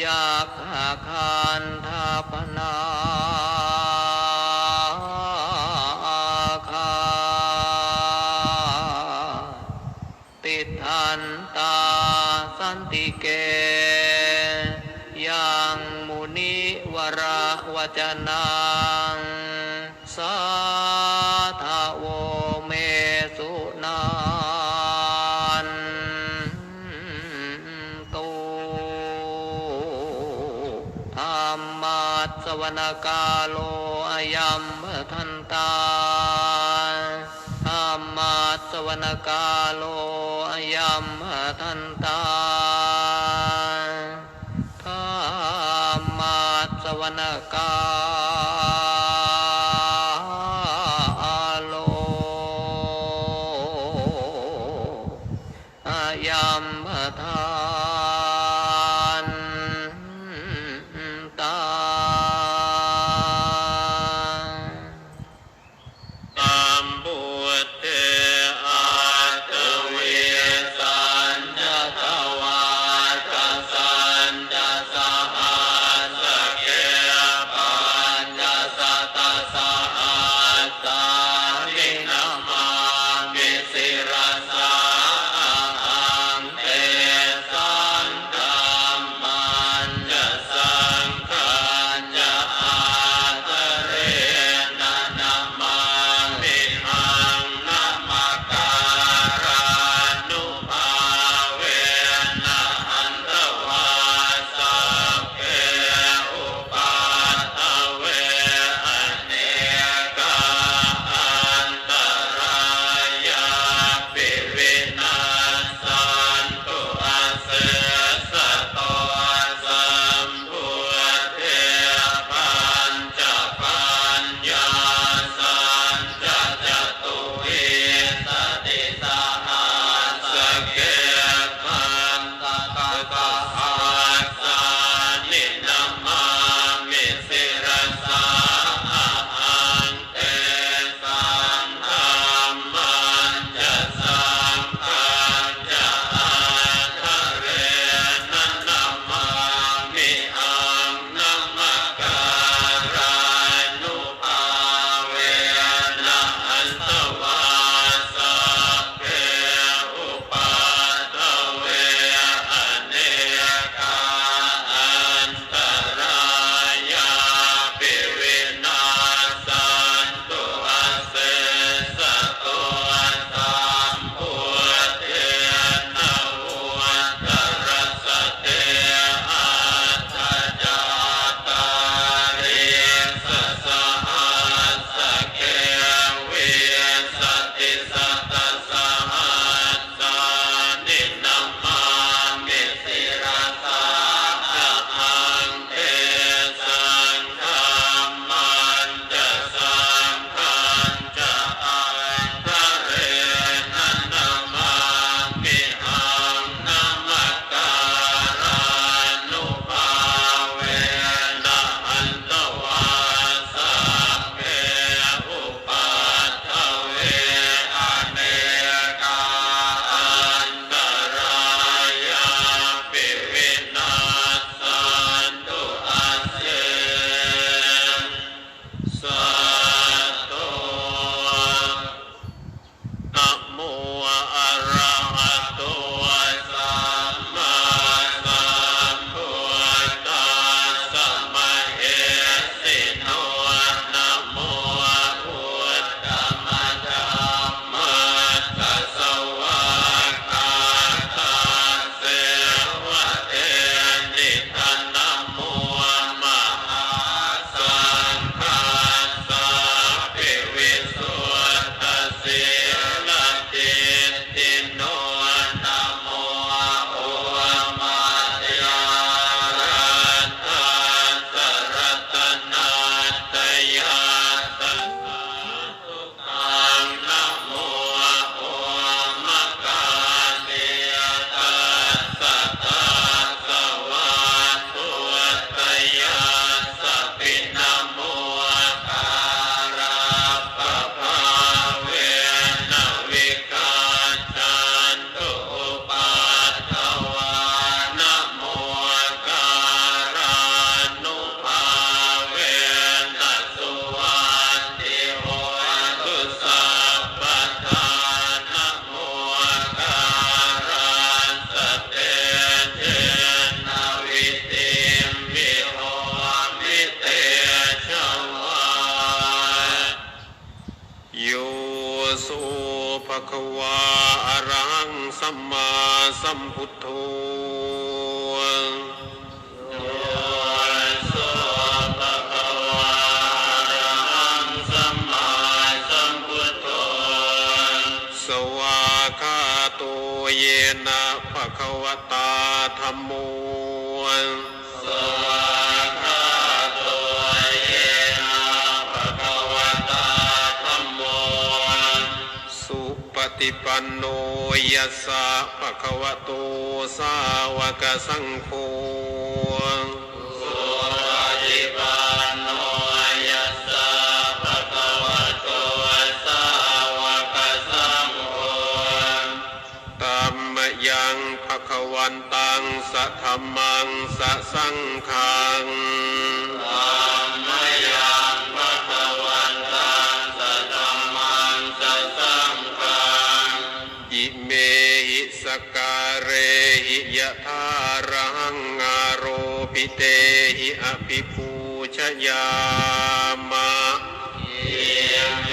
ยาขาคันทาปนาคาติทันตาสันติเกยังมุนิวระวจนังสาทาโวเมสุนันตุธรรมัสสวนกาโลอายัมทันตาธรรมัสสวนกาโลอายัมทันตาธรรมัสสวนกาโลอายัมทันตาตัมพุทเทอาตเวสัญญทว โสภะคะวาอะระหังสัมมาสัมพุทโธสวากขาโตเยนะภะคะวตาธัมโมสวากขาโตเยนะภะคะวตาธัมโมสุปฏิปันโนยัสสะภะคะวะโตสาวกสังโฆสุปฏิปันโนยัสสะภะคะวะโตสาวกสังโฆธัมมยังภะคะวันตังสะธัมมังสะสังฆังธัมมยังภะคะวันตังสะธัมมังสะสังฆังอิเมหิสการเรหิยะทารังอาโรปิเตหิอภิปูชยามะอิเม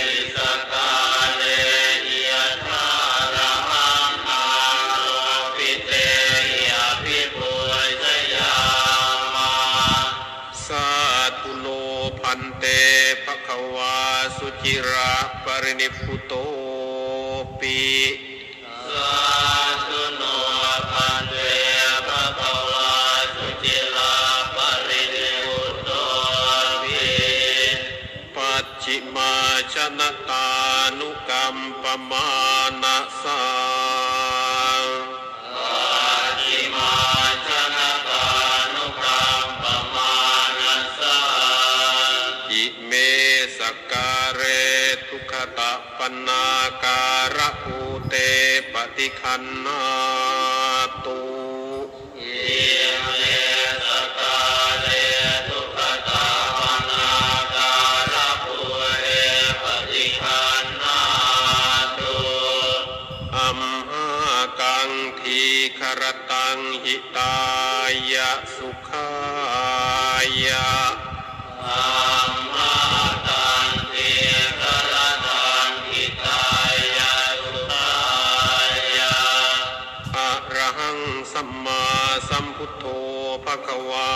หิสการเรหิยะทารังอาโรปิเตหิอภิปูชยามะสาธุโนพันเตภคะวาสุจิระปรินิพพุโตปิสาธุโนพันเตภคะวาสุจิระปรินิพพุโตปิปัจฉิมาชนะตานุกัมปมานะสาปัจฉิมาชนะตานุกัมปมานะสาอิเมสกการเรทุกขตะปันนาการะภูเตปฏิคันนาตุอิเมสกการเรทุกขตะปันนาการะภูเตปฏิคันนาตุอัมหากังทีครตังหิตายะสุขายะอัมหากังทีครตังหิตายะสุขายะอะระหังสัมมาสัมพุทโธภะคะวา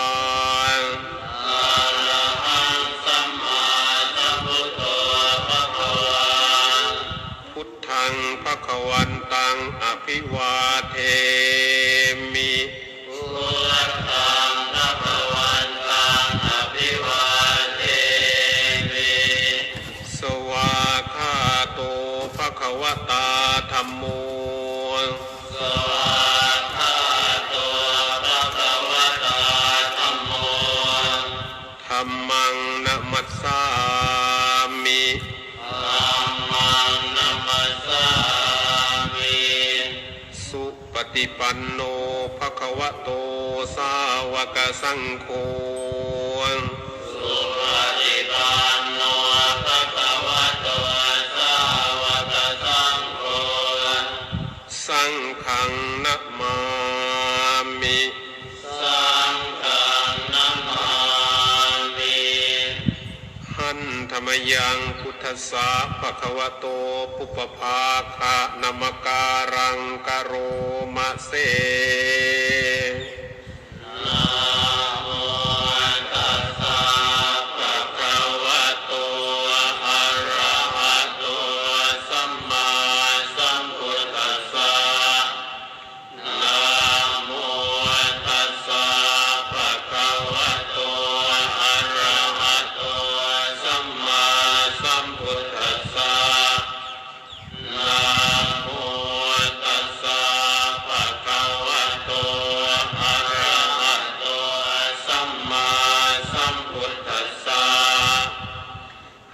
อะระหังสัมมาสัมพุทโธภะคะวาพุทธังภะคะวันตังอภิวาเทมิพุทธังภะคะวันตังอภิวาเทมิสวากขาโตภะคะวตาธัมโมสวากขาโตภะคะวตาธัมโมธัมมังนะมัสสามิธัมมังนะมัสสามิสุปฏิปันโนภะคะวะโตสาวกสังโฆสุปฏิปันโนภะคะวะโตสาวกสังโฆสังฆังนะมามิสังฆังนะมามิหันธรรมยังพุทธัสสะภะคะวะโตปุปภาคะนะมการังกโรมะเสนะโมตัสสะภะคะวะโตอะระหะโตสัมมาสัมพุทธัสสะนะโมตัสสะภะคะวะโตอะระหะโตสัมมาสัมพุทธัสสะนะโมตัสสะภะคะวะโตอะระหะโตสัมมาสัมพุทธัสสะ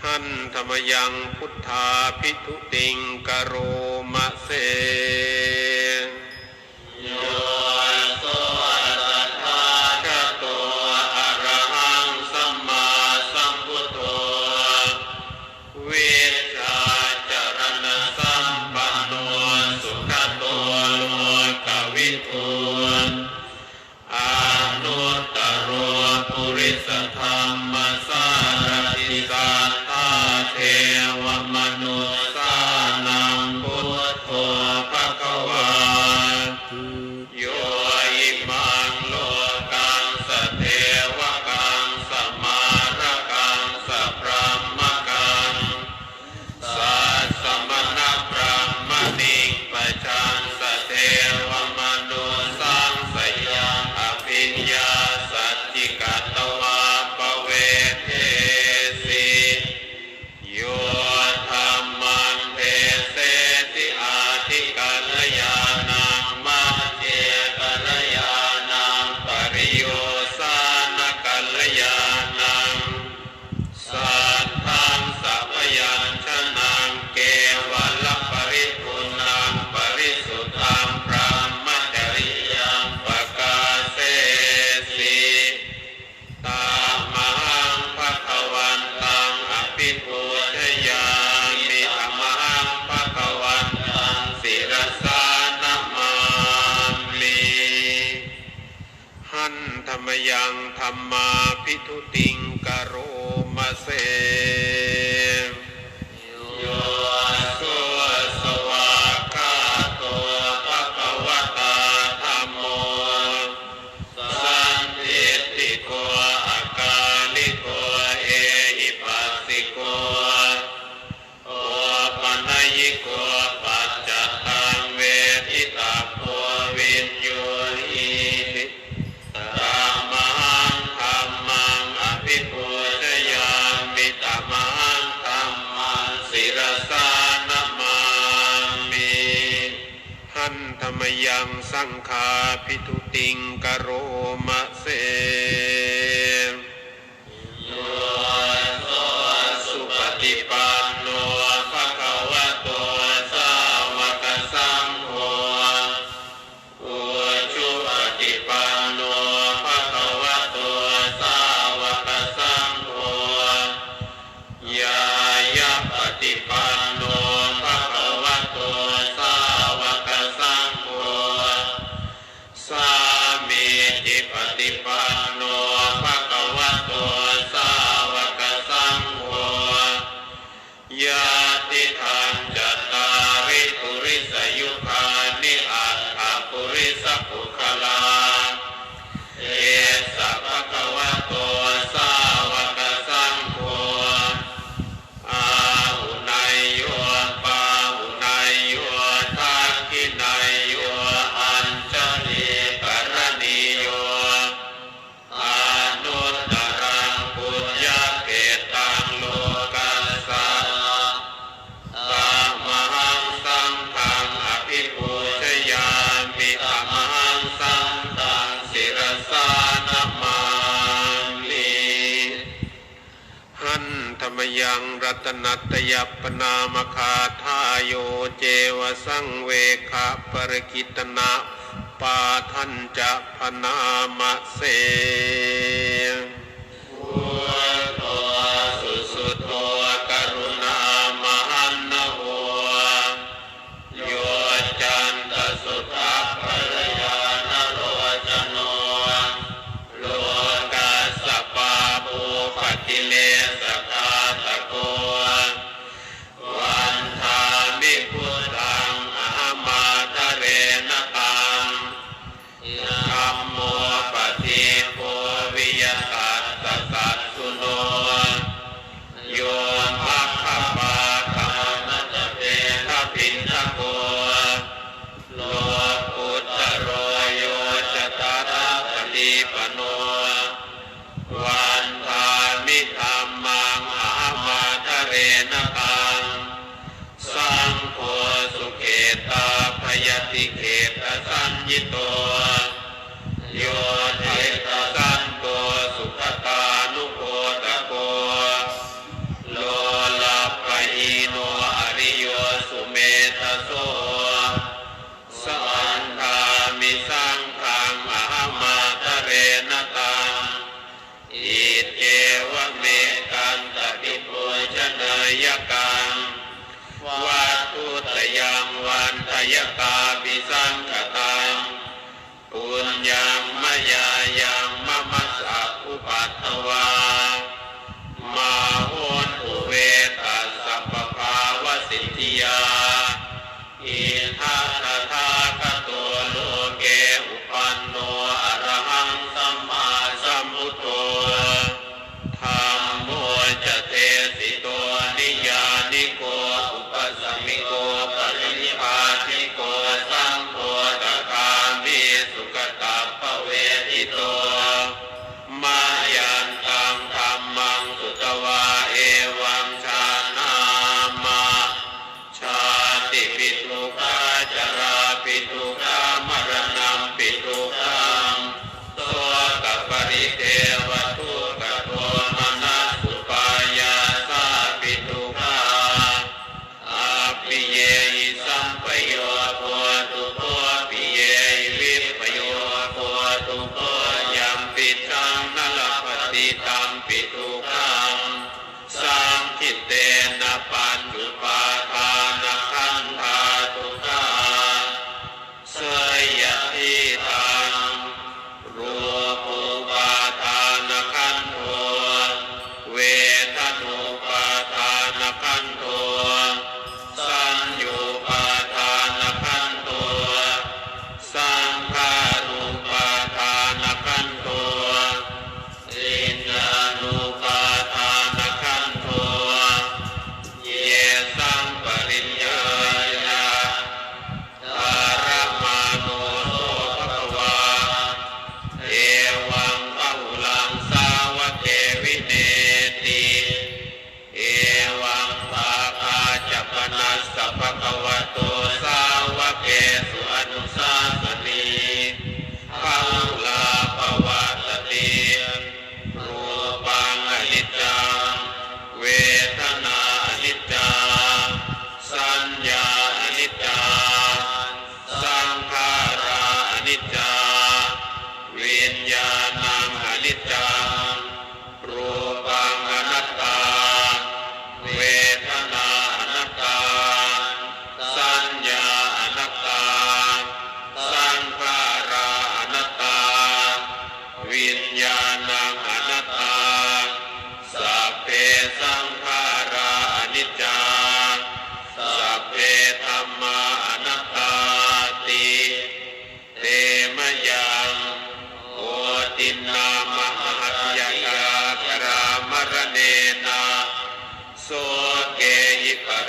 หันธรรมยังพุทธาภิทุติงกโรมะเสโยโสตัทธาคโตอะระหังสัมมาสัมพุทโธเวชาจารณสัมปันโนสุขโตโลกวิทูอนุตตโรปุริสธรรมสารติสัทธาเทวมนุสสา มมาภิทุติงกโรมะเสโยสุสวากขาโตภควตาธัมโมสันทิฏฐิโกอากาลิโกเอหิปัสสิโกโอปัญญิโกปัจจตังเวทิตาโพวิญโยหิตัมมังธัมมังอภิปูชยามิตัมมังธัมมังศิรสานะมามิหันธรรมยังสังฆาภิทุติงกโรมะเสโยโสสุปฏิปันโนภะคะวะโตสาวกสังโฆอุชุปฏิปันโนภะคะวะโตสาวกสังโฆยายะปฏิปันโนภะคะวะโตสาวกสังโฆสามีจิปฏิปันโนภะคะวะโตสาวกสังโฆยาติทันจัตตาริปุริสยุคานิอัตถปุริสปุคลาเอสะภะคะวะโตสาวกสังโฆอาหุนายโยปาหุนายโยทักขินายโยอัญชลีกรณีโยอนุตตรังปุญญเกตังโลกัสสะตัมมังสังฆังอภิปูชยามิตัมมังสังฆังศิรสานะมามิหันธรรมยังรัตนัตยัปปนามคาทายโยเจวสังเวคะปริกิตนะปาทันจะพนามะเสพุทโธสุสุโธกรุณามหันนะโหโยจันตสุตาภรยานโรจโนโลกัสสปาภูปกิเลสกาตโกวันทามิพุทธังอหมาทะเรนะตังธัมโมปฏิโพวิยตัสสะสัสสุโนโยมัคคปาธรรมตเตทะพินทโกโลกุตตโรโยจตถาปฏิปันโนวันทามิธัมมังอหมาทะเรนะตังสังโฆสุเขตาพยติเขตสัญญิโตโยเทตสันโตสุขตานุโพตโกโลลัปปะอิโนอริโยสุเมธโสสันทามิสังฆังอหมาทะเรนะตังอิเทวะเมกันตติโพชนายกังวัตถุตยังวันทยกาปิสังกตังปุญญังมยายังมะมัสสะอุปัตถวามาโหนตุเวตัสสะปะภาวะสิทธิยาอิทัตถาคโตโลเกอุปันโนอรหังสัมมาสัมพุทโธธัมโมจะเทสิโตนิยานิโกอุปสัมมิโกปรินิพพานิโก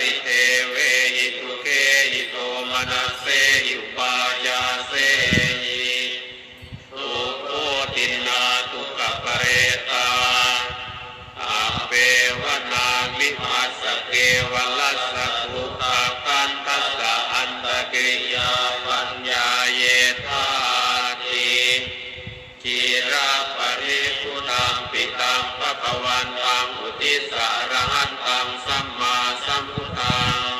ริเทเวหิทุเคหิโตมนัสเสหิอุปายาเสหิทุกโขตินาทุกขปเรตาอาเปวนามิมัสสะเกวลัสสะทุกขกันตัสสะอันตกิริยาปัญญาเยธาติจิระปริพุตังปิตังภะวันตังอุทิสาระหันตังสัมมาสัมพุทธัง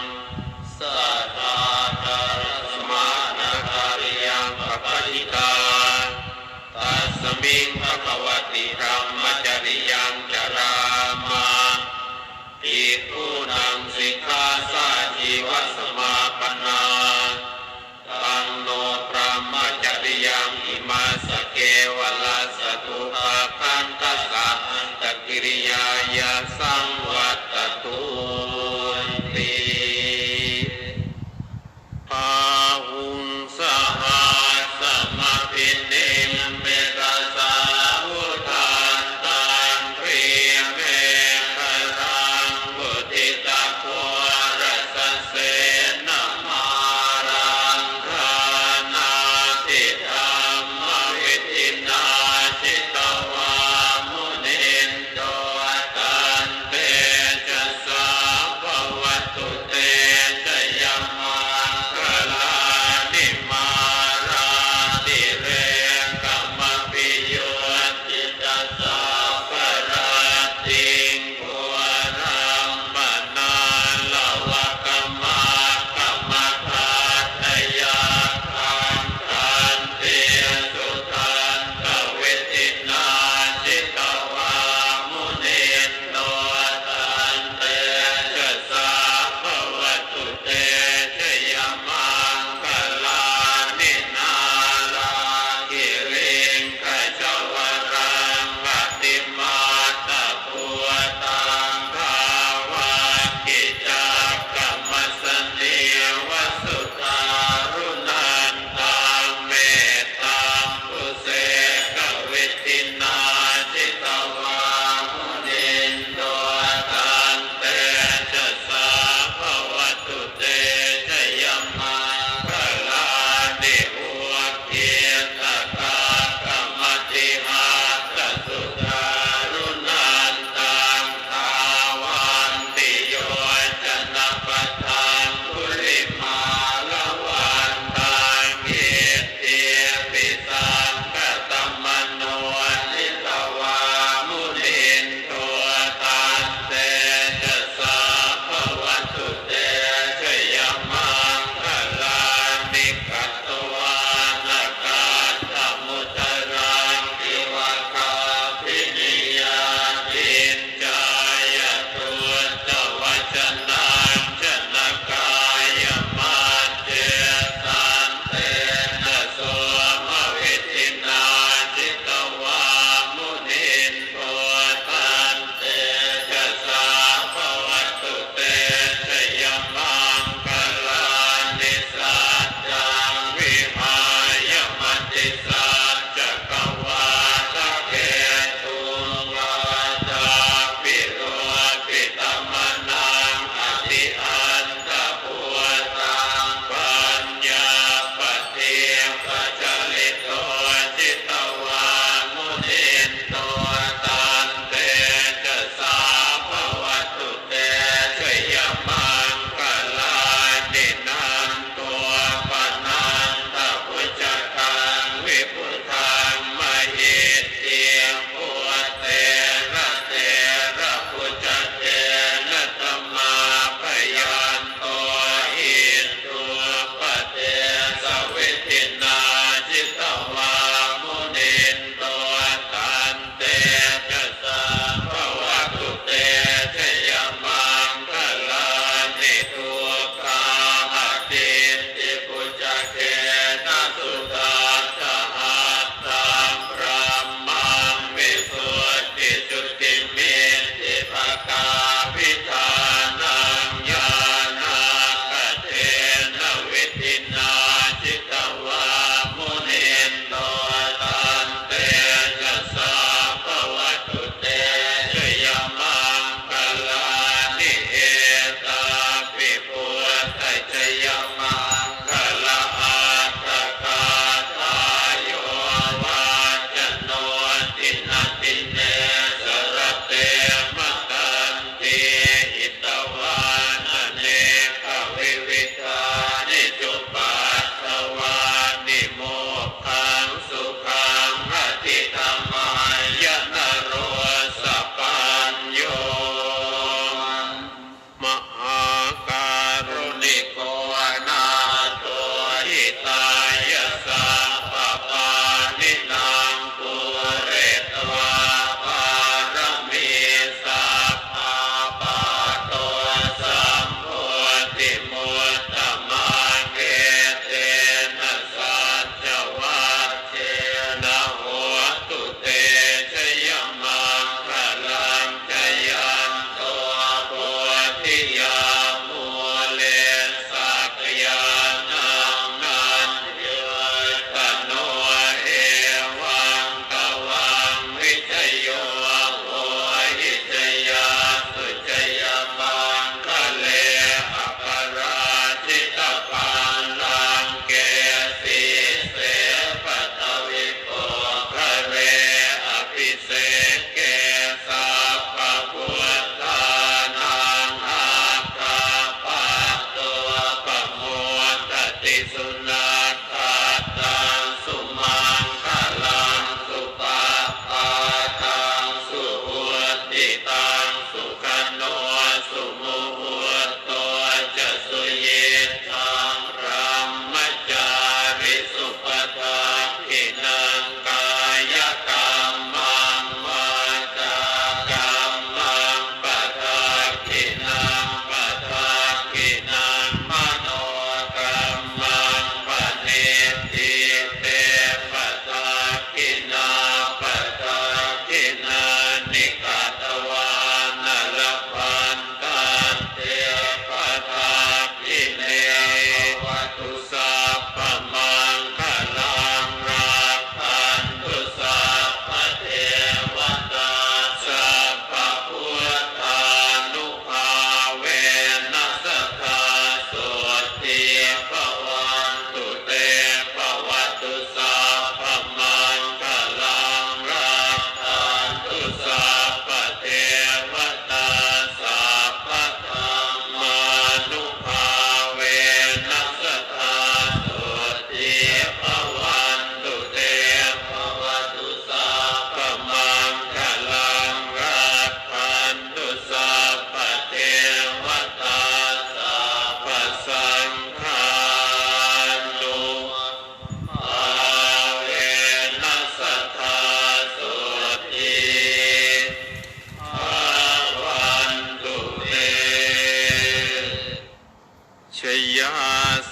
สัทธาจารสมานาคาริยังปะปะจิตาตัสมิงภะวติธรรมจริยังจรามาภิกขุนังสิก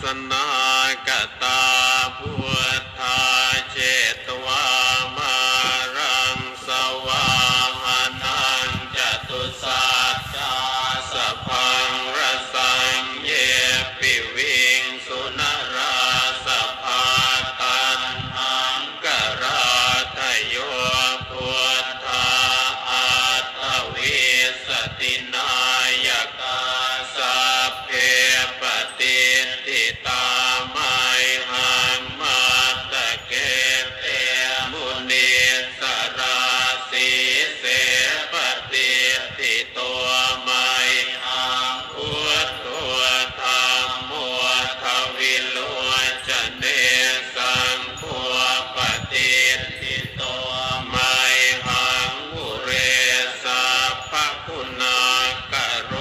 สนากตาพุทธาเจตวามารังสวาหานังจตุสัจจาสัพพังรสังเยปิวิงสุนราสัพพาตันหังกราทโยพุทธาอัตถวิสตินายกาสัพเพปฏิทิตามัยหังมัตตะเกเตมุนีสราสีเสปฏิทิตัวมัยหังพุทโธธรรมโมทวิโลจเนสังโฆปฏิทิตัวมัยหังอุเรสัพพคุณากโร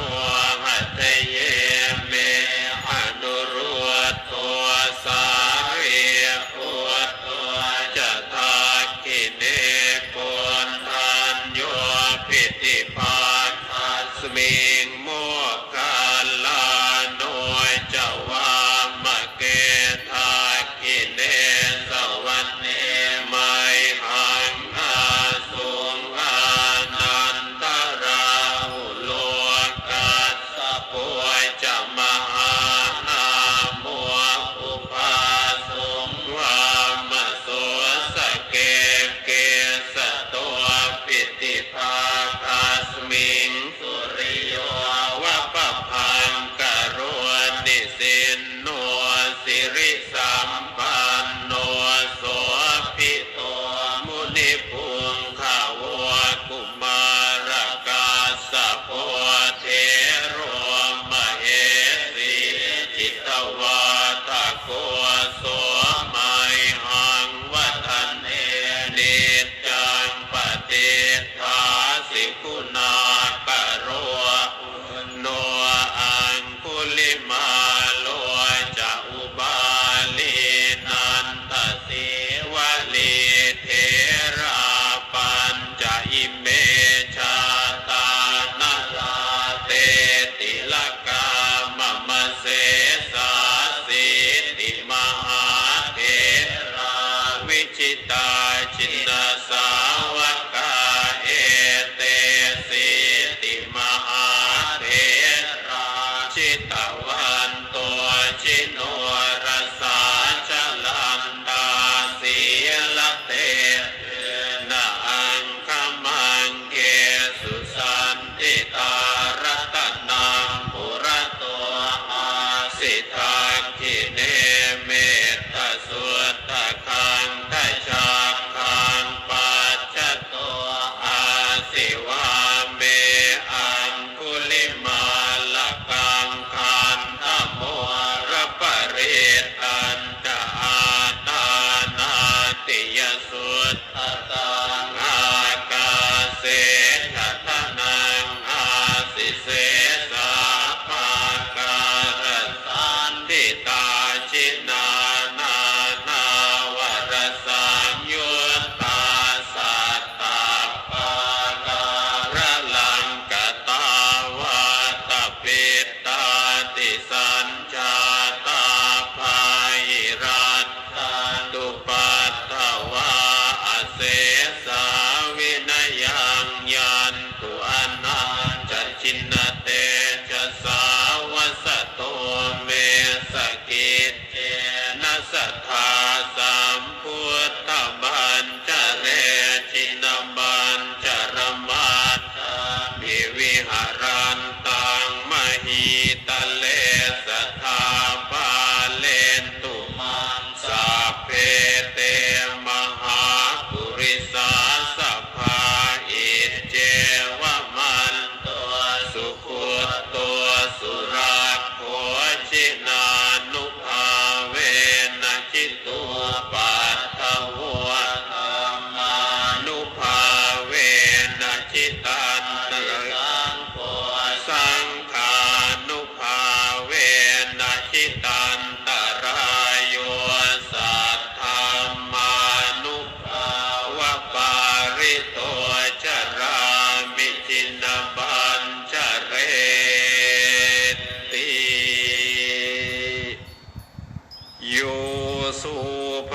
หัตถเยเมอนุรุตโตสารีพุทโธจะทาคิเนโกนทันโยพิธิภาคัสมิงโมกขัลลาโนยจวามะเกทาคิเนสวันเนมัยหังอาสุงอานันตราหุโลกัสสะปวยจะมหานาโมอุปาสุงวามะโสสะเกเกสะตัวปิติภาคัสมิงสุริโย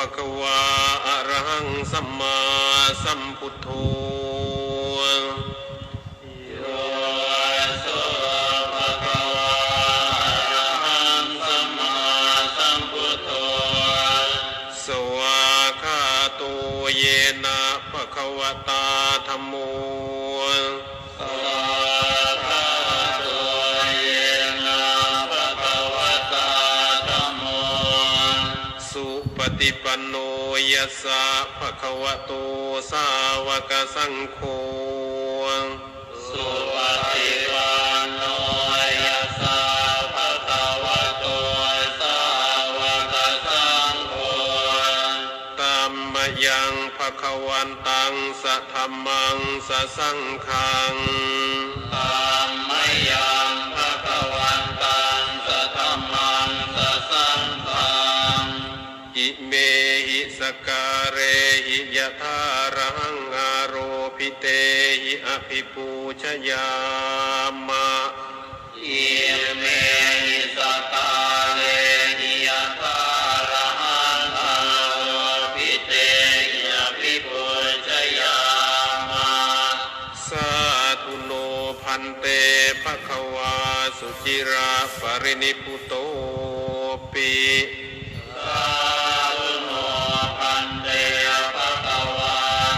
ะคะวาอะระหังสัมมาสัมพุทโธโยโสภะคะวาอะระหังสัมมาสัมพุทโธสวากขาโตเยนะภะคะวตาธัมโมสวากขาโตเยนะภะคะวตาธัมโมสุปฏิปันโนยัสสะภะคะวะโตสาวกสังโฆสุปฏิปันโนยัสสะภะคะวะโตสาวกสังโฆธัมมยังภะคะวันตังสะธัมมังสะสังฆังธัมมยังภะคะวันตังสะธัมมังสะสังฆังอิเมหิสการเรหิยะธารังอาโรภิเตหิอภิปูชยามะอิเมหิสการเรหิยะธารังอาโรภิเตหิอภิปูชยามะสาธุโนพันเตภคะวาสุจิราปรินิพุโตปิสาธุโนพันเตภคะวา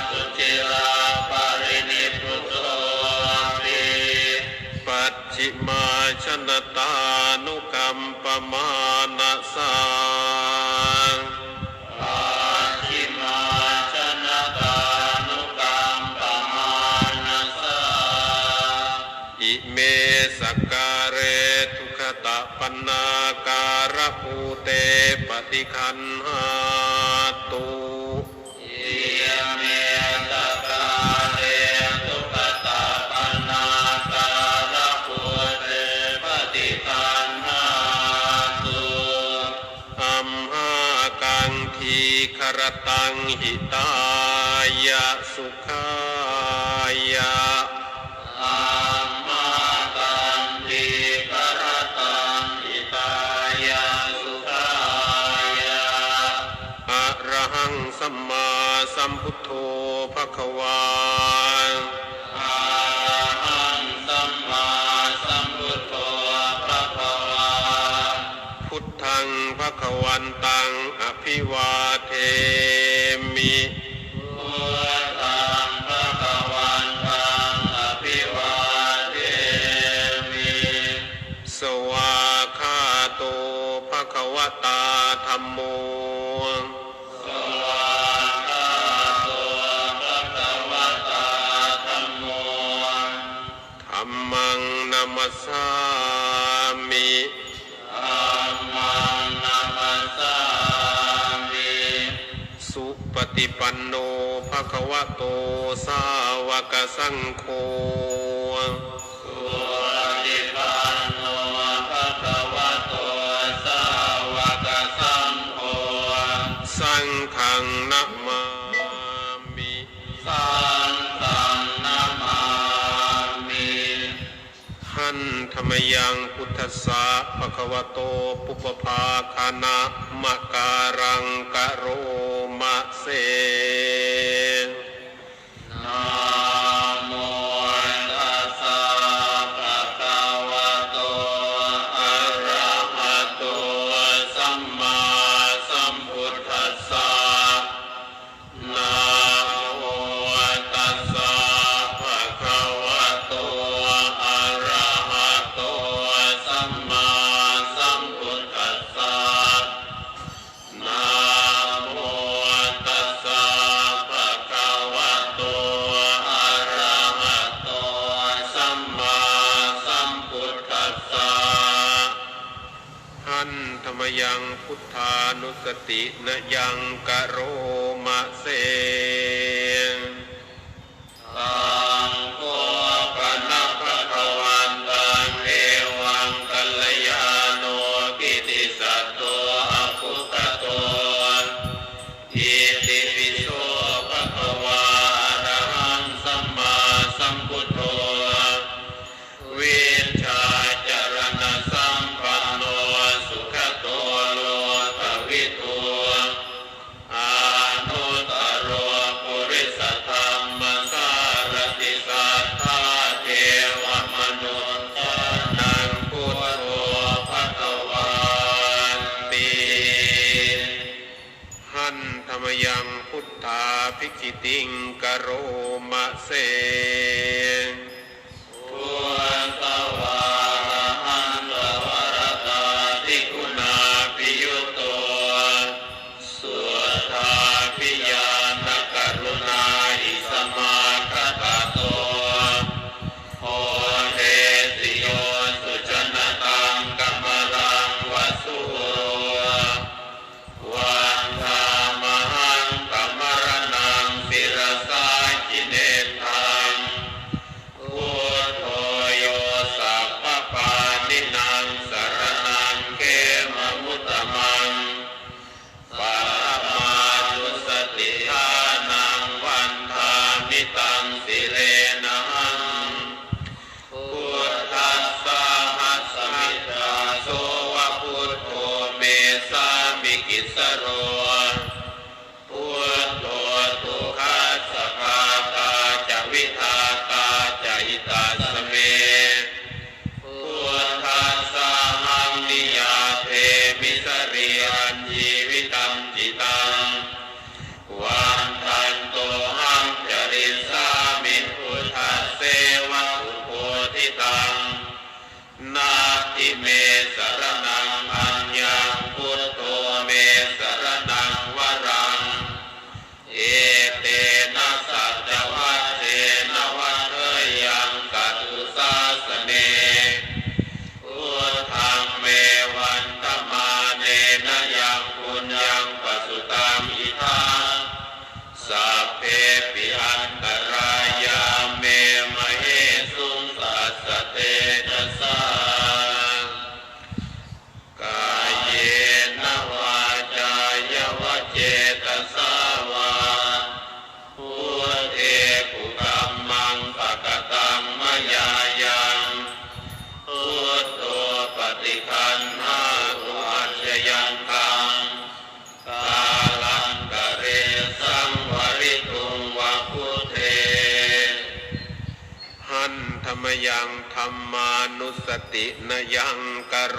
สุจิราปรินิพุโตปิปัจฉิมาชนตานุกัมปมานะสาปัจฉิมาชนตานุกัมปมานะสาอิเมสักการเรทุขตะปันนาการะภูเตปฏิคันหาตุอิเมสักการเรทุขตะปันนาการะภูเตปฏิคันหาตุอัมหากังทีครตังหิตายะสุขายะอัมหากังทีครตังหิตายะสุขายะอะระหังสัมมาสัมพุทโธภควาอะระหังสัมมาสัมพุทโธภควาพุทธังภควันตังอภิวาเทมิพุทธังภควันตังอภิวาเทมิสวากขาโตภควตาธัมโมสวากขาโตภควตาธัมโมธัมมังนัมสสามิธัมมังนัมสสามิสุปฏิปันโนภควโตสาวกสังโฆสุปฏิปันโนภควโตสาวกสังโฆสังฆังนะมามิสังฆังนะมามิหันธรรมยังพุทธัสสะภควโตปุปภาคานะมะการังกะโรมะเสนะโมตัสสะภะคะวะโตอะระหะโตสัมมาสัมพุทธัสสะนะโมตัสสะภะคะวะโตอะระหะโตสัมมาสัมพุทธัสสะนะโมตัสสะภะคะวะโตอะระหะโตสัมมาสัมพุทธัสสะหันธรรมยังพุทธานุสตินะยังกะโรมะเสตังโฆปนะภคะวันตังเอวังกัลยาโนกิติสัตโตอะคุตโตอิติปิโสภควาอะระหังสัมมาสัมพุทโธวิชชาจารณสัมปันโนสุขโตโลกวิทูอ ยังพุทธาภิกขิติงกโรมะเสพุทธวาหันตวรตาติคุณาภิยุโตสุทธาภิญาณกรุณาอิสมาคตโตโอเทสิโยสุจนตังกัมมรังวสุโรวันธามหังกัมมรณังศิรสากิเนธังพุทโธโยสัพพปานินังสรณังเขมมุตตมังปะมานุสติทานังวันธามิตังสิเรนังพุทธัสสะหัสสมิตาโสวะพุทโธเมสามิกิสโรพุทโธทุกขัสสะภาตาจะวิทาตาจะอิตาสเมพุทธัสสะหังนิยาเทมิสริยันชีวิตัมจิตังวันทันโตหังจริสามิพุทธัสเสวะอุโพธิตังนาทิเมสรณังอัญญังพุทโธเมสรณังวรังเอเตนะสัจวัตเตนะวัฏเทยังกัตถุสาสเนพุทธังเมวันตมาเนนะยังปุญญังปสุตังอิทังสัพเพปิอันตรายาเมมเหสุงสัสสะเตนะสากายเยนะวาจายวเจตสาวาพุทเทกุกัมมังปะกตังมยายังพุทโธปฏิคันหาตุอัจฉยันตังกาลังกะเรสังวริตุงวะพุทเทหันธรรมยังธรรมานุสตินยังกโร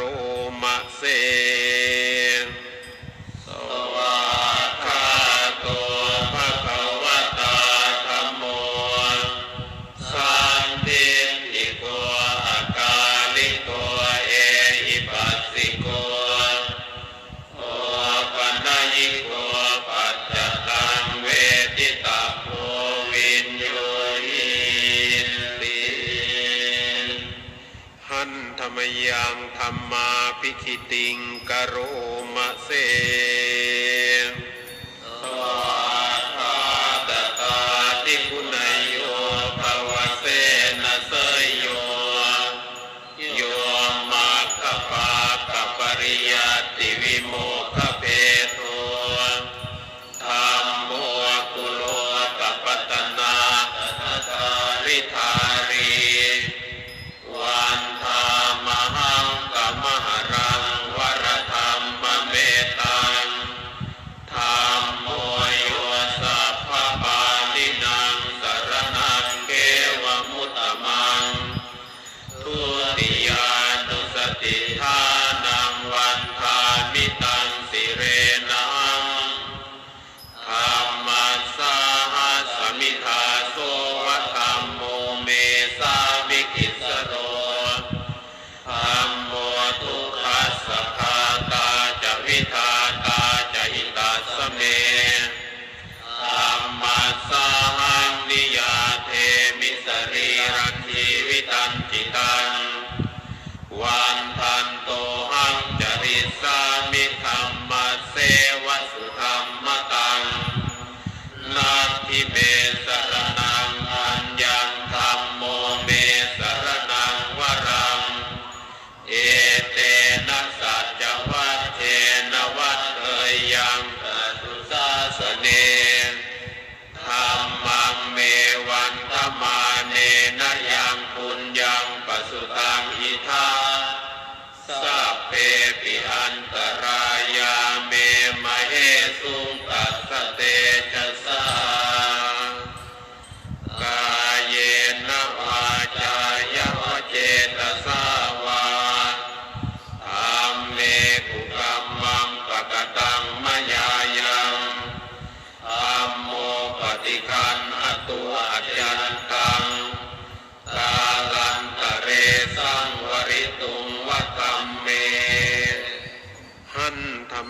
มะเสสวากขาโตภะคะวะตาธัมโมสันทิฏฐิโกอะกาลิโกเอหิปัสสิโกโอปัญญิโกปัจจตังเวทิตาโพวินโยหิติ หันธรรมยังธรรมาภิกขิติงกโรมะเสสวากขาตตาติคุณโยภวเสนะเสยโยโยมัคคปาคปริยัติวิโมกขเพโทธัมโมกุโลกปัตตนาทัตตาริธารีวันธามหังกัมมหรังวรธรรมเมตัง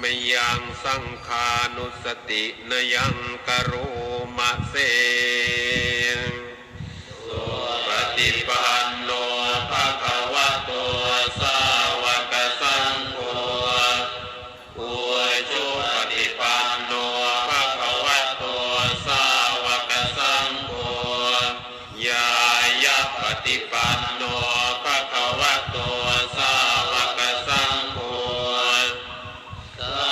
มยังสังขานุสตินยังกโรมะเสปฏิปันโนภะคะวะโตสาวกสังโฆอุชุปฏิปันโนภะคะวะโตสาวกสังโฆญาญาปฏิปันโนภะคะวะโตสาวกสังโฆสา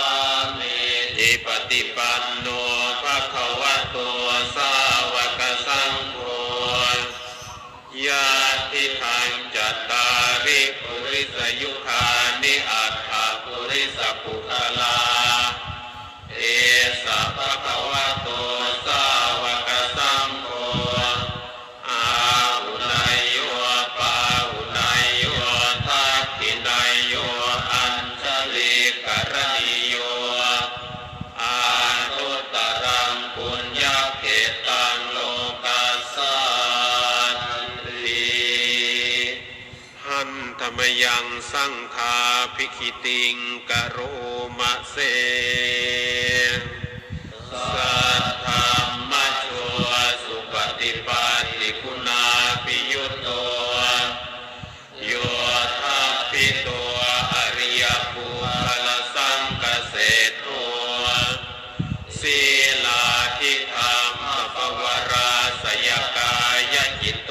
มีจิปฏิปันโนภะคะวะโตสาวกสังโฆญาติทังจัตตาริปุริสยุคานิอัตถปุริสปุคลาเอสะภะคะวะโตสาวกสังโฆอาหุนายโยปาหุนายโยทักขินายโยอัญชลิกรณีโยอานุตตรังปุญญเขตังโลกัสสันติหันธรรมยังสังฆาภิกขิติงกโรมะเสสัทธัมมะโชสุปฏิปันติคุณาภิยุตโตโยทัพพิโตอริยภูคลสังกเสโตศีลาธิธรรมปวาราสยกายจิตโต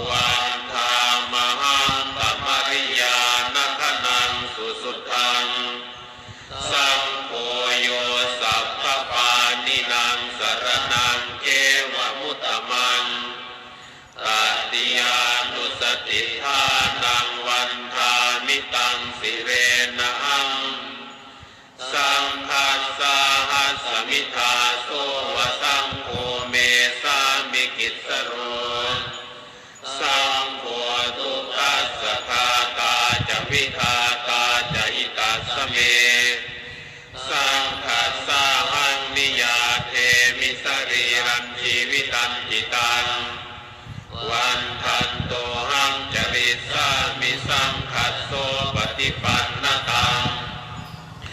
วันธามหังปมริยานคนังสุสุทังสังโฆโยสัพพปานินังสรณังเกวมุตตมังตติยานุสติทานังวันทามิตังสิเรนะหังสังฆัสสะหัสสมิทาโสวสังโฆเมสามิกิสสโรสังโฆทุกขัสสะคาตาจะวิทาตาจะหิตัสสะเมสังฆัสสะหังนิยาเทมิสรีรังชีวิตันจิตังวันทันโตหังจริสามิสังฆัสโสปฏิปันนตัง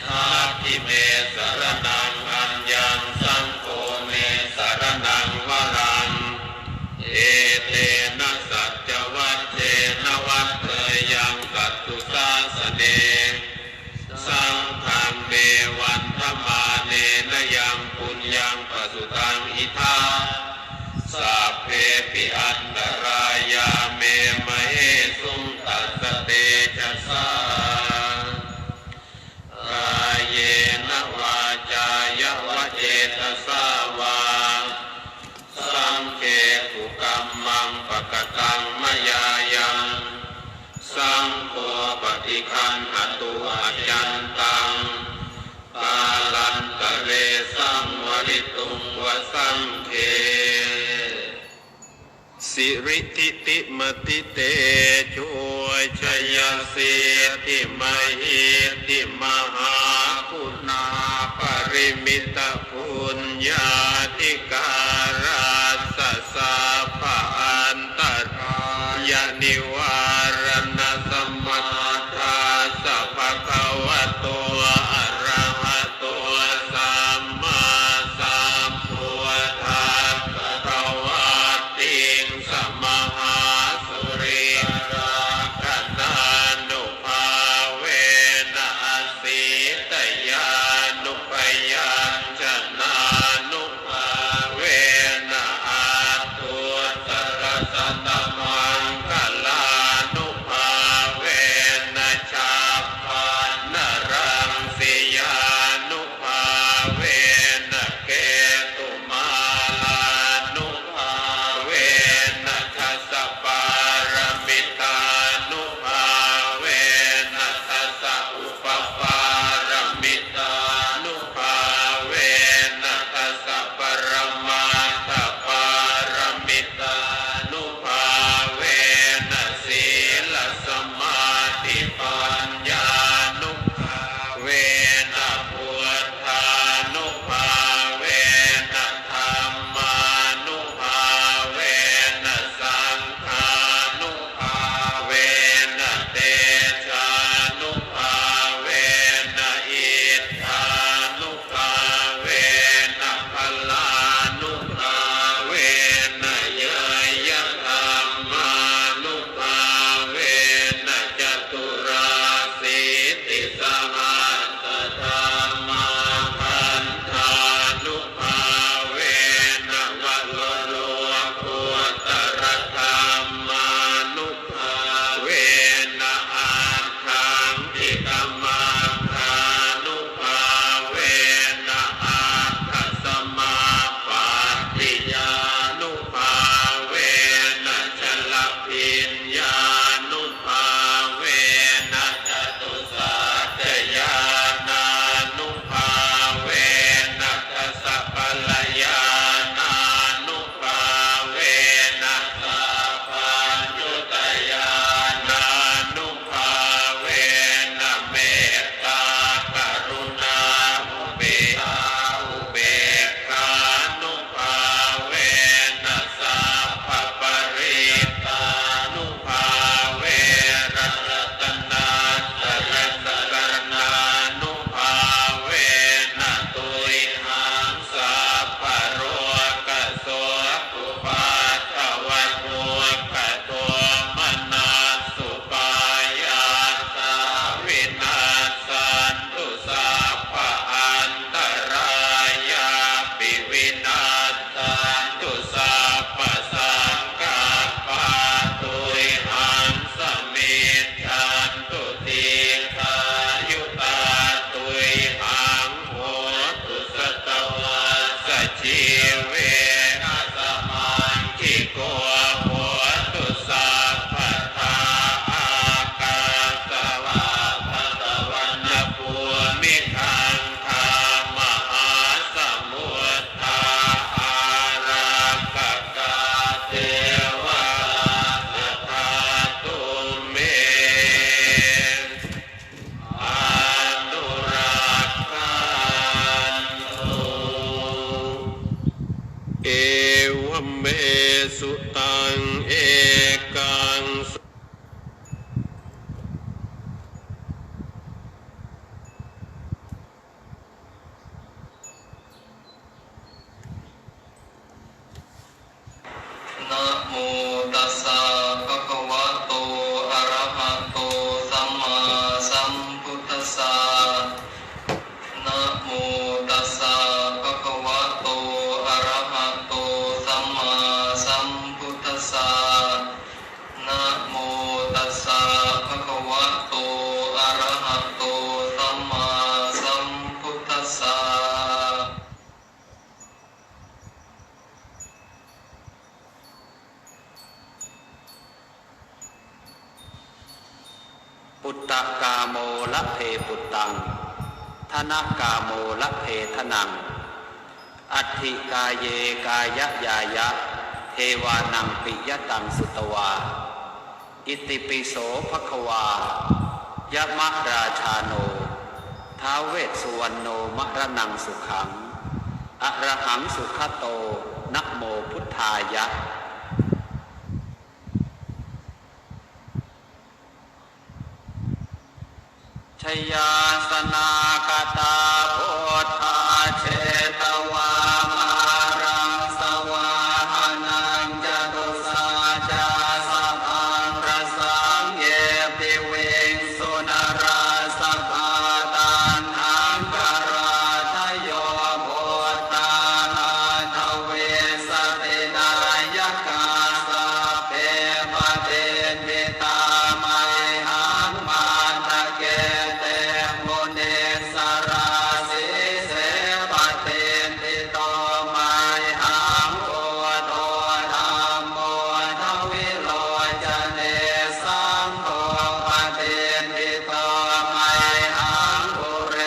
นาทิเมสรณังอัญญังสังโฆเมสรณังวรังเอเตนะสัจจวัตเทนะวัตเตยังสัตตุสาสเนสังฆังเมวันธมาเนนะยังปุญญังปสุตังอิทาสัพเพปิอันตรายาเมมะเหสุงตัสสะเตชะสากายเยนะวาจายวะเจตสาวาสังเกตุกัมมังปะกตังมยายังสังโฆปฏิคันหตุอาจันตังกาลันตะเรสังวริตุงวสังเขสิริทิติมติเตโชชยสิทธิมหิทธิมหาคุณาปริมิตปุญญาธิการาสสะภะอันตรายนิวารณสัมมาทาสัพพะวะโตอะระหะโตสัมมาสัมพุทธัสสะภะวะติงสมหาสุริราคณานุภาเว ปุตตะกาโมละเพปุตตังธนกาโมละเพทนังอัตถิกาเยกายะยายะเทวานังปิยตังสุตวาอิติปิโสภควายะมะราชาโนท้าวเวสสุวรรณโนมะระนังสุขังอะระหังสุขโตนะโมพุทธายะชยาสนาคตาพุทธาเชตวามารังสวาหานังจตุสาจาสัพพังรสังเยปิเวงสุนราสัพพาตันหังกราทโยพุทธานาทเวสตินายกาสัพเพปเตมิตามัยหังมันตะเกเตมุนิสราสิเสปเตติโตมัยหังโอโตธัมโมทวิโลจเนสังโฆปเตติโตมัยหังปุเร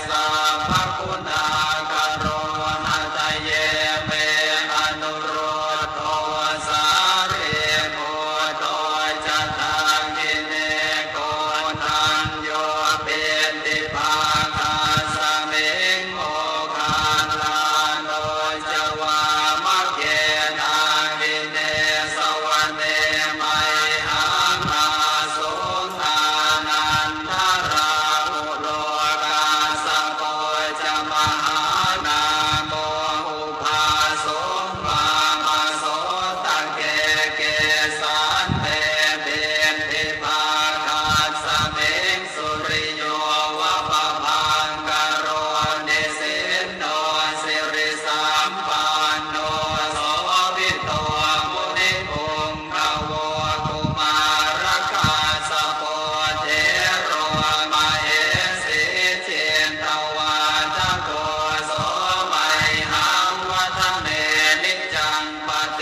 สัพพคุณากโรหัตเยเมอนุโรโทสาเรโกโตจัตตังกิเนโกนัญโยเปติภาคาสเมงโมคาลาโนจวามะเกนากิเนสวะเนมัยหังอาสุทานันทราหุโลกาสโพจมหานาโมอุภาสมมามาโสตะเกเกสันเตเบนทิภาคาสเมงสุริโยวะปะพังกโรนิสินโนสิริสัมปันโนโสภิโตมุนิพุงขโวกุมารคาสโพเทโรมเหสีเจนตวาทโกโสมัยหังวัฒเนนิจังปเต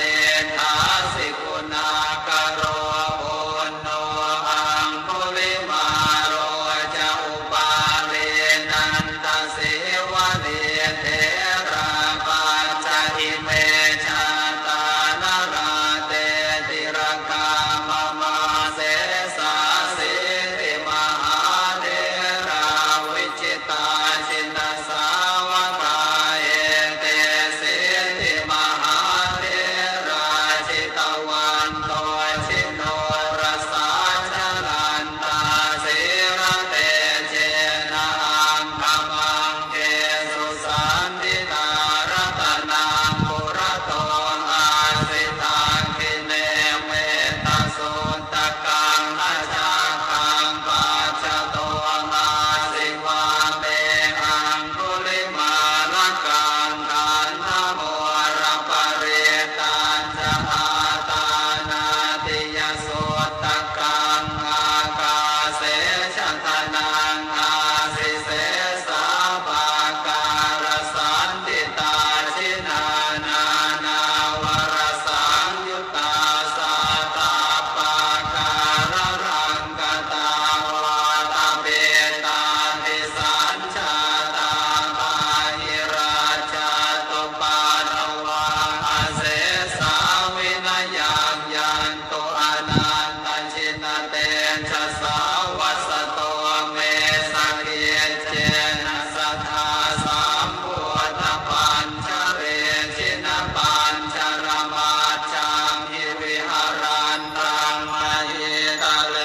ถาสิกุณากโรโอนโนอังคุลิมาโรจะอุปาเลนันตเสวะเลเทราปัจจหิเมชาตานาราเตติรกามมาเสสาสิติมหาเทราวิจิตาชินสาวกาเอเตสิติมหาเทราชิตวันโตชิโนรสาชลันตาสิระเตเจนะอังคมังเกสุสันติตารัตนังปุระโตอาสิตังกิเนเมตสุตตะกังอาจาคังปัจจโตอาสิวาเมอังคุลิมาลกังขันธโมระปะเรตัญจอาตานาติยสุตตะกังอากาเสชันทนังอาสิเสสาปาการสันติตาชินานานาวรสังยุตตาสาตาปาการรังกตาวาตาเปตาติสัญชาตาปาหิราชาตุปาทวาอาเสสาวินยังยันตุอนันตชินเตชะสาวัสโตเมสักเยเจนะสัทธาสัมพุทธปัญชเรชินปัญชรมาจังหิวิหารันตังมหิตะเล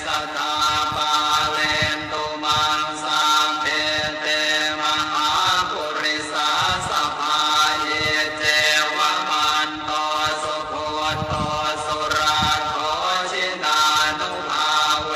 สัทธาปาเลนตุมังสัมเพเตมหาปุริสาสภาเยเจวะมันโตสุโคโตสุราโคชินานุภาเว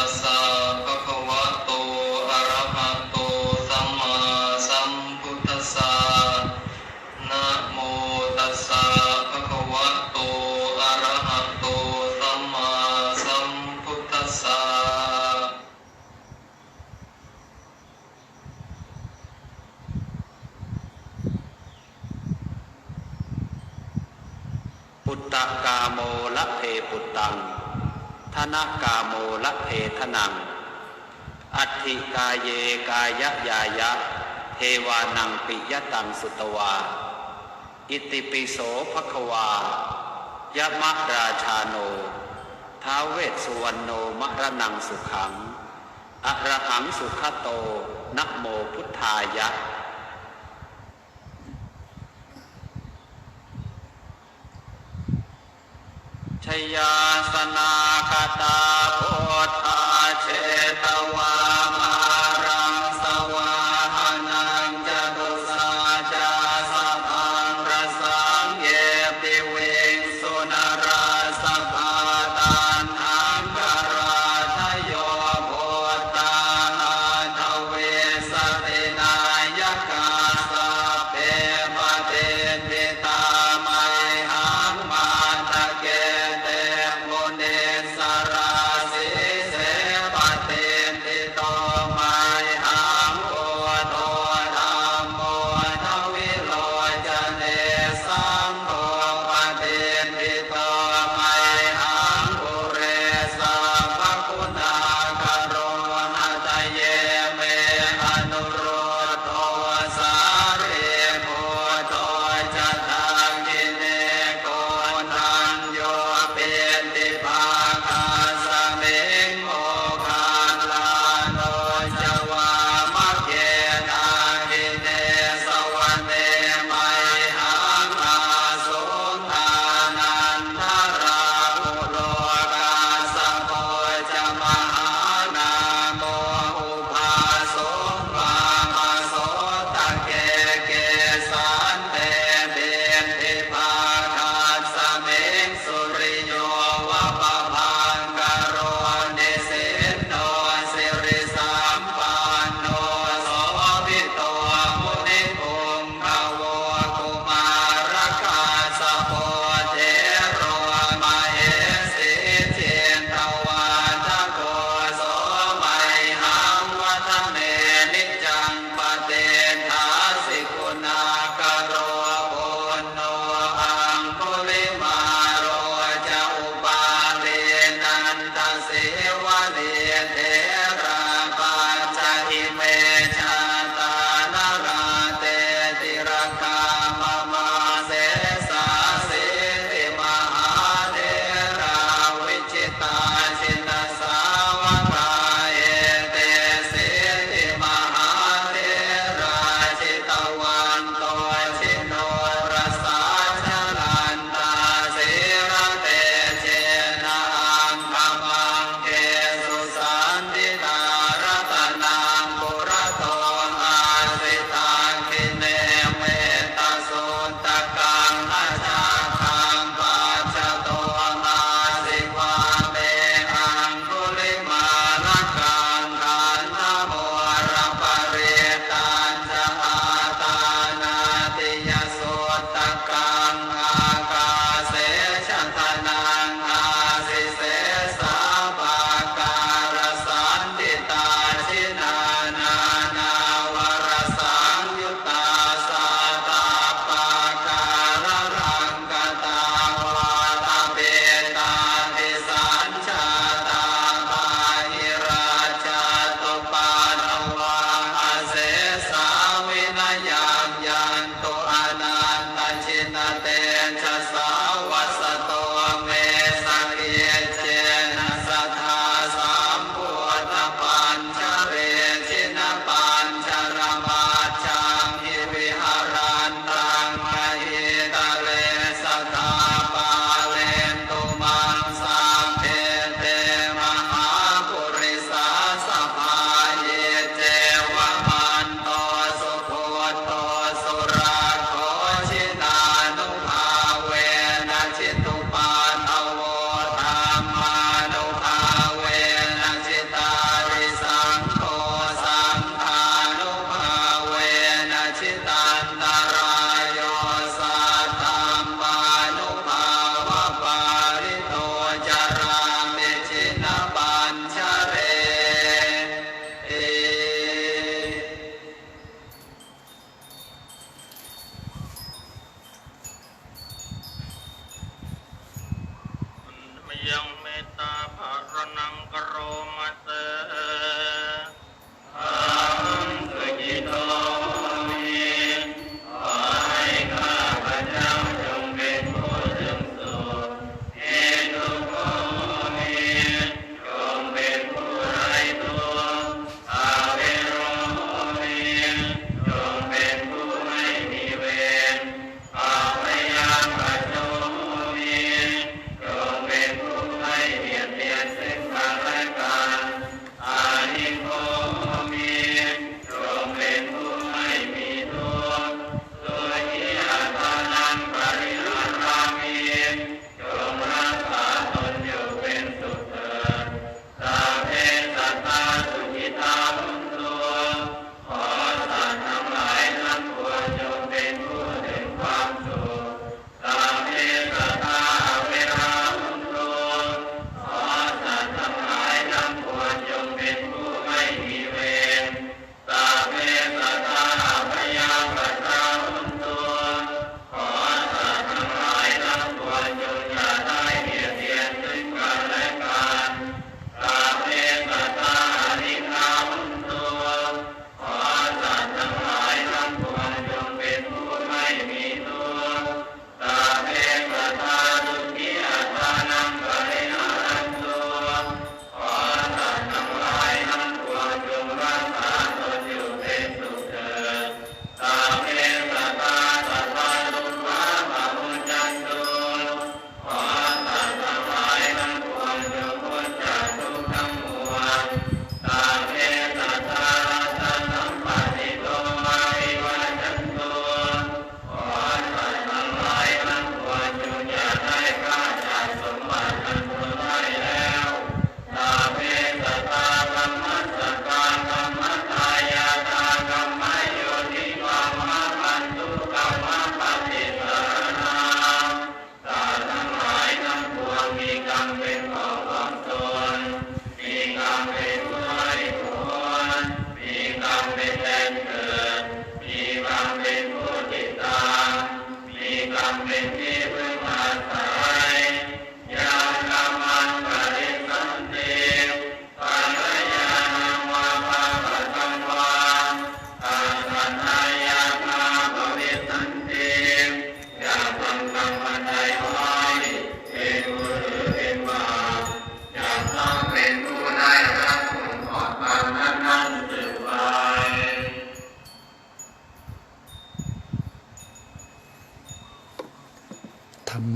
สสะภะคะวะโตอะระหะโตสัมมาสัมพุทธัสสะนะโมตัสสะภะคะวะโตอะระหะโตสัมมาสัมพุทธัสสะปุตตะกาโมละเพปุตตังธนกาโมละเพทนังอัตถิกาเยกายะยายะเทวานังปิยตังสุตวาอิติปิโสภควายะมะราชาโนท้าวเวสสุวรรณโนมะระนังสุขังอะระหังสุขโตนะโมพุทธายะชยาสนาคตาโพธาเชตวามารังสวาหานังจตุสาจาสัพพังรสังเยปิเวงสุนราสภาตันหังกราชโยโพธาทเวสตินายกาสัพเพปเตติตามัยหังมาตะเกเตโมเนสรา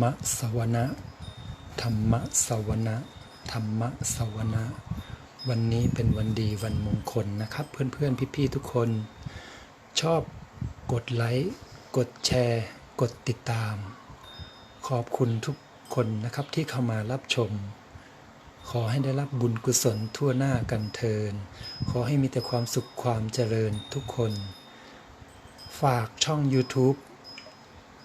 มสวนะธรรมสวนะธรรมสวนะวันนี้เป็นวันดีวันมงคลนะครับเพื่อนๆพี่ๆทุกคนชอบกดไลค์กดแชร์กดติดตามขอบคุณทุกคนนะครับที่เข้ามารับชมขอให้ได้รับบุญกุศลทั่วหน้ากันเทินขอให้มีแต่ความสุขความเจริญทุกคนฝากช่อง YouTube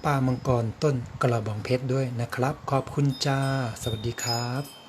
ป้ามังกรต้นกระบองเพชรด้วยนะครับขอบคุณจ้าสวัสดีครับ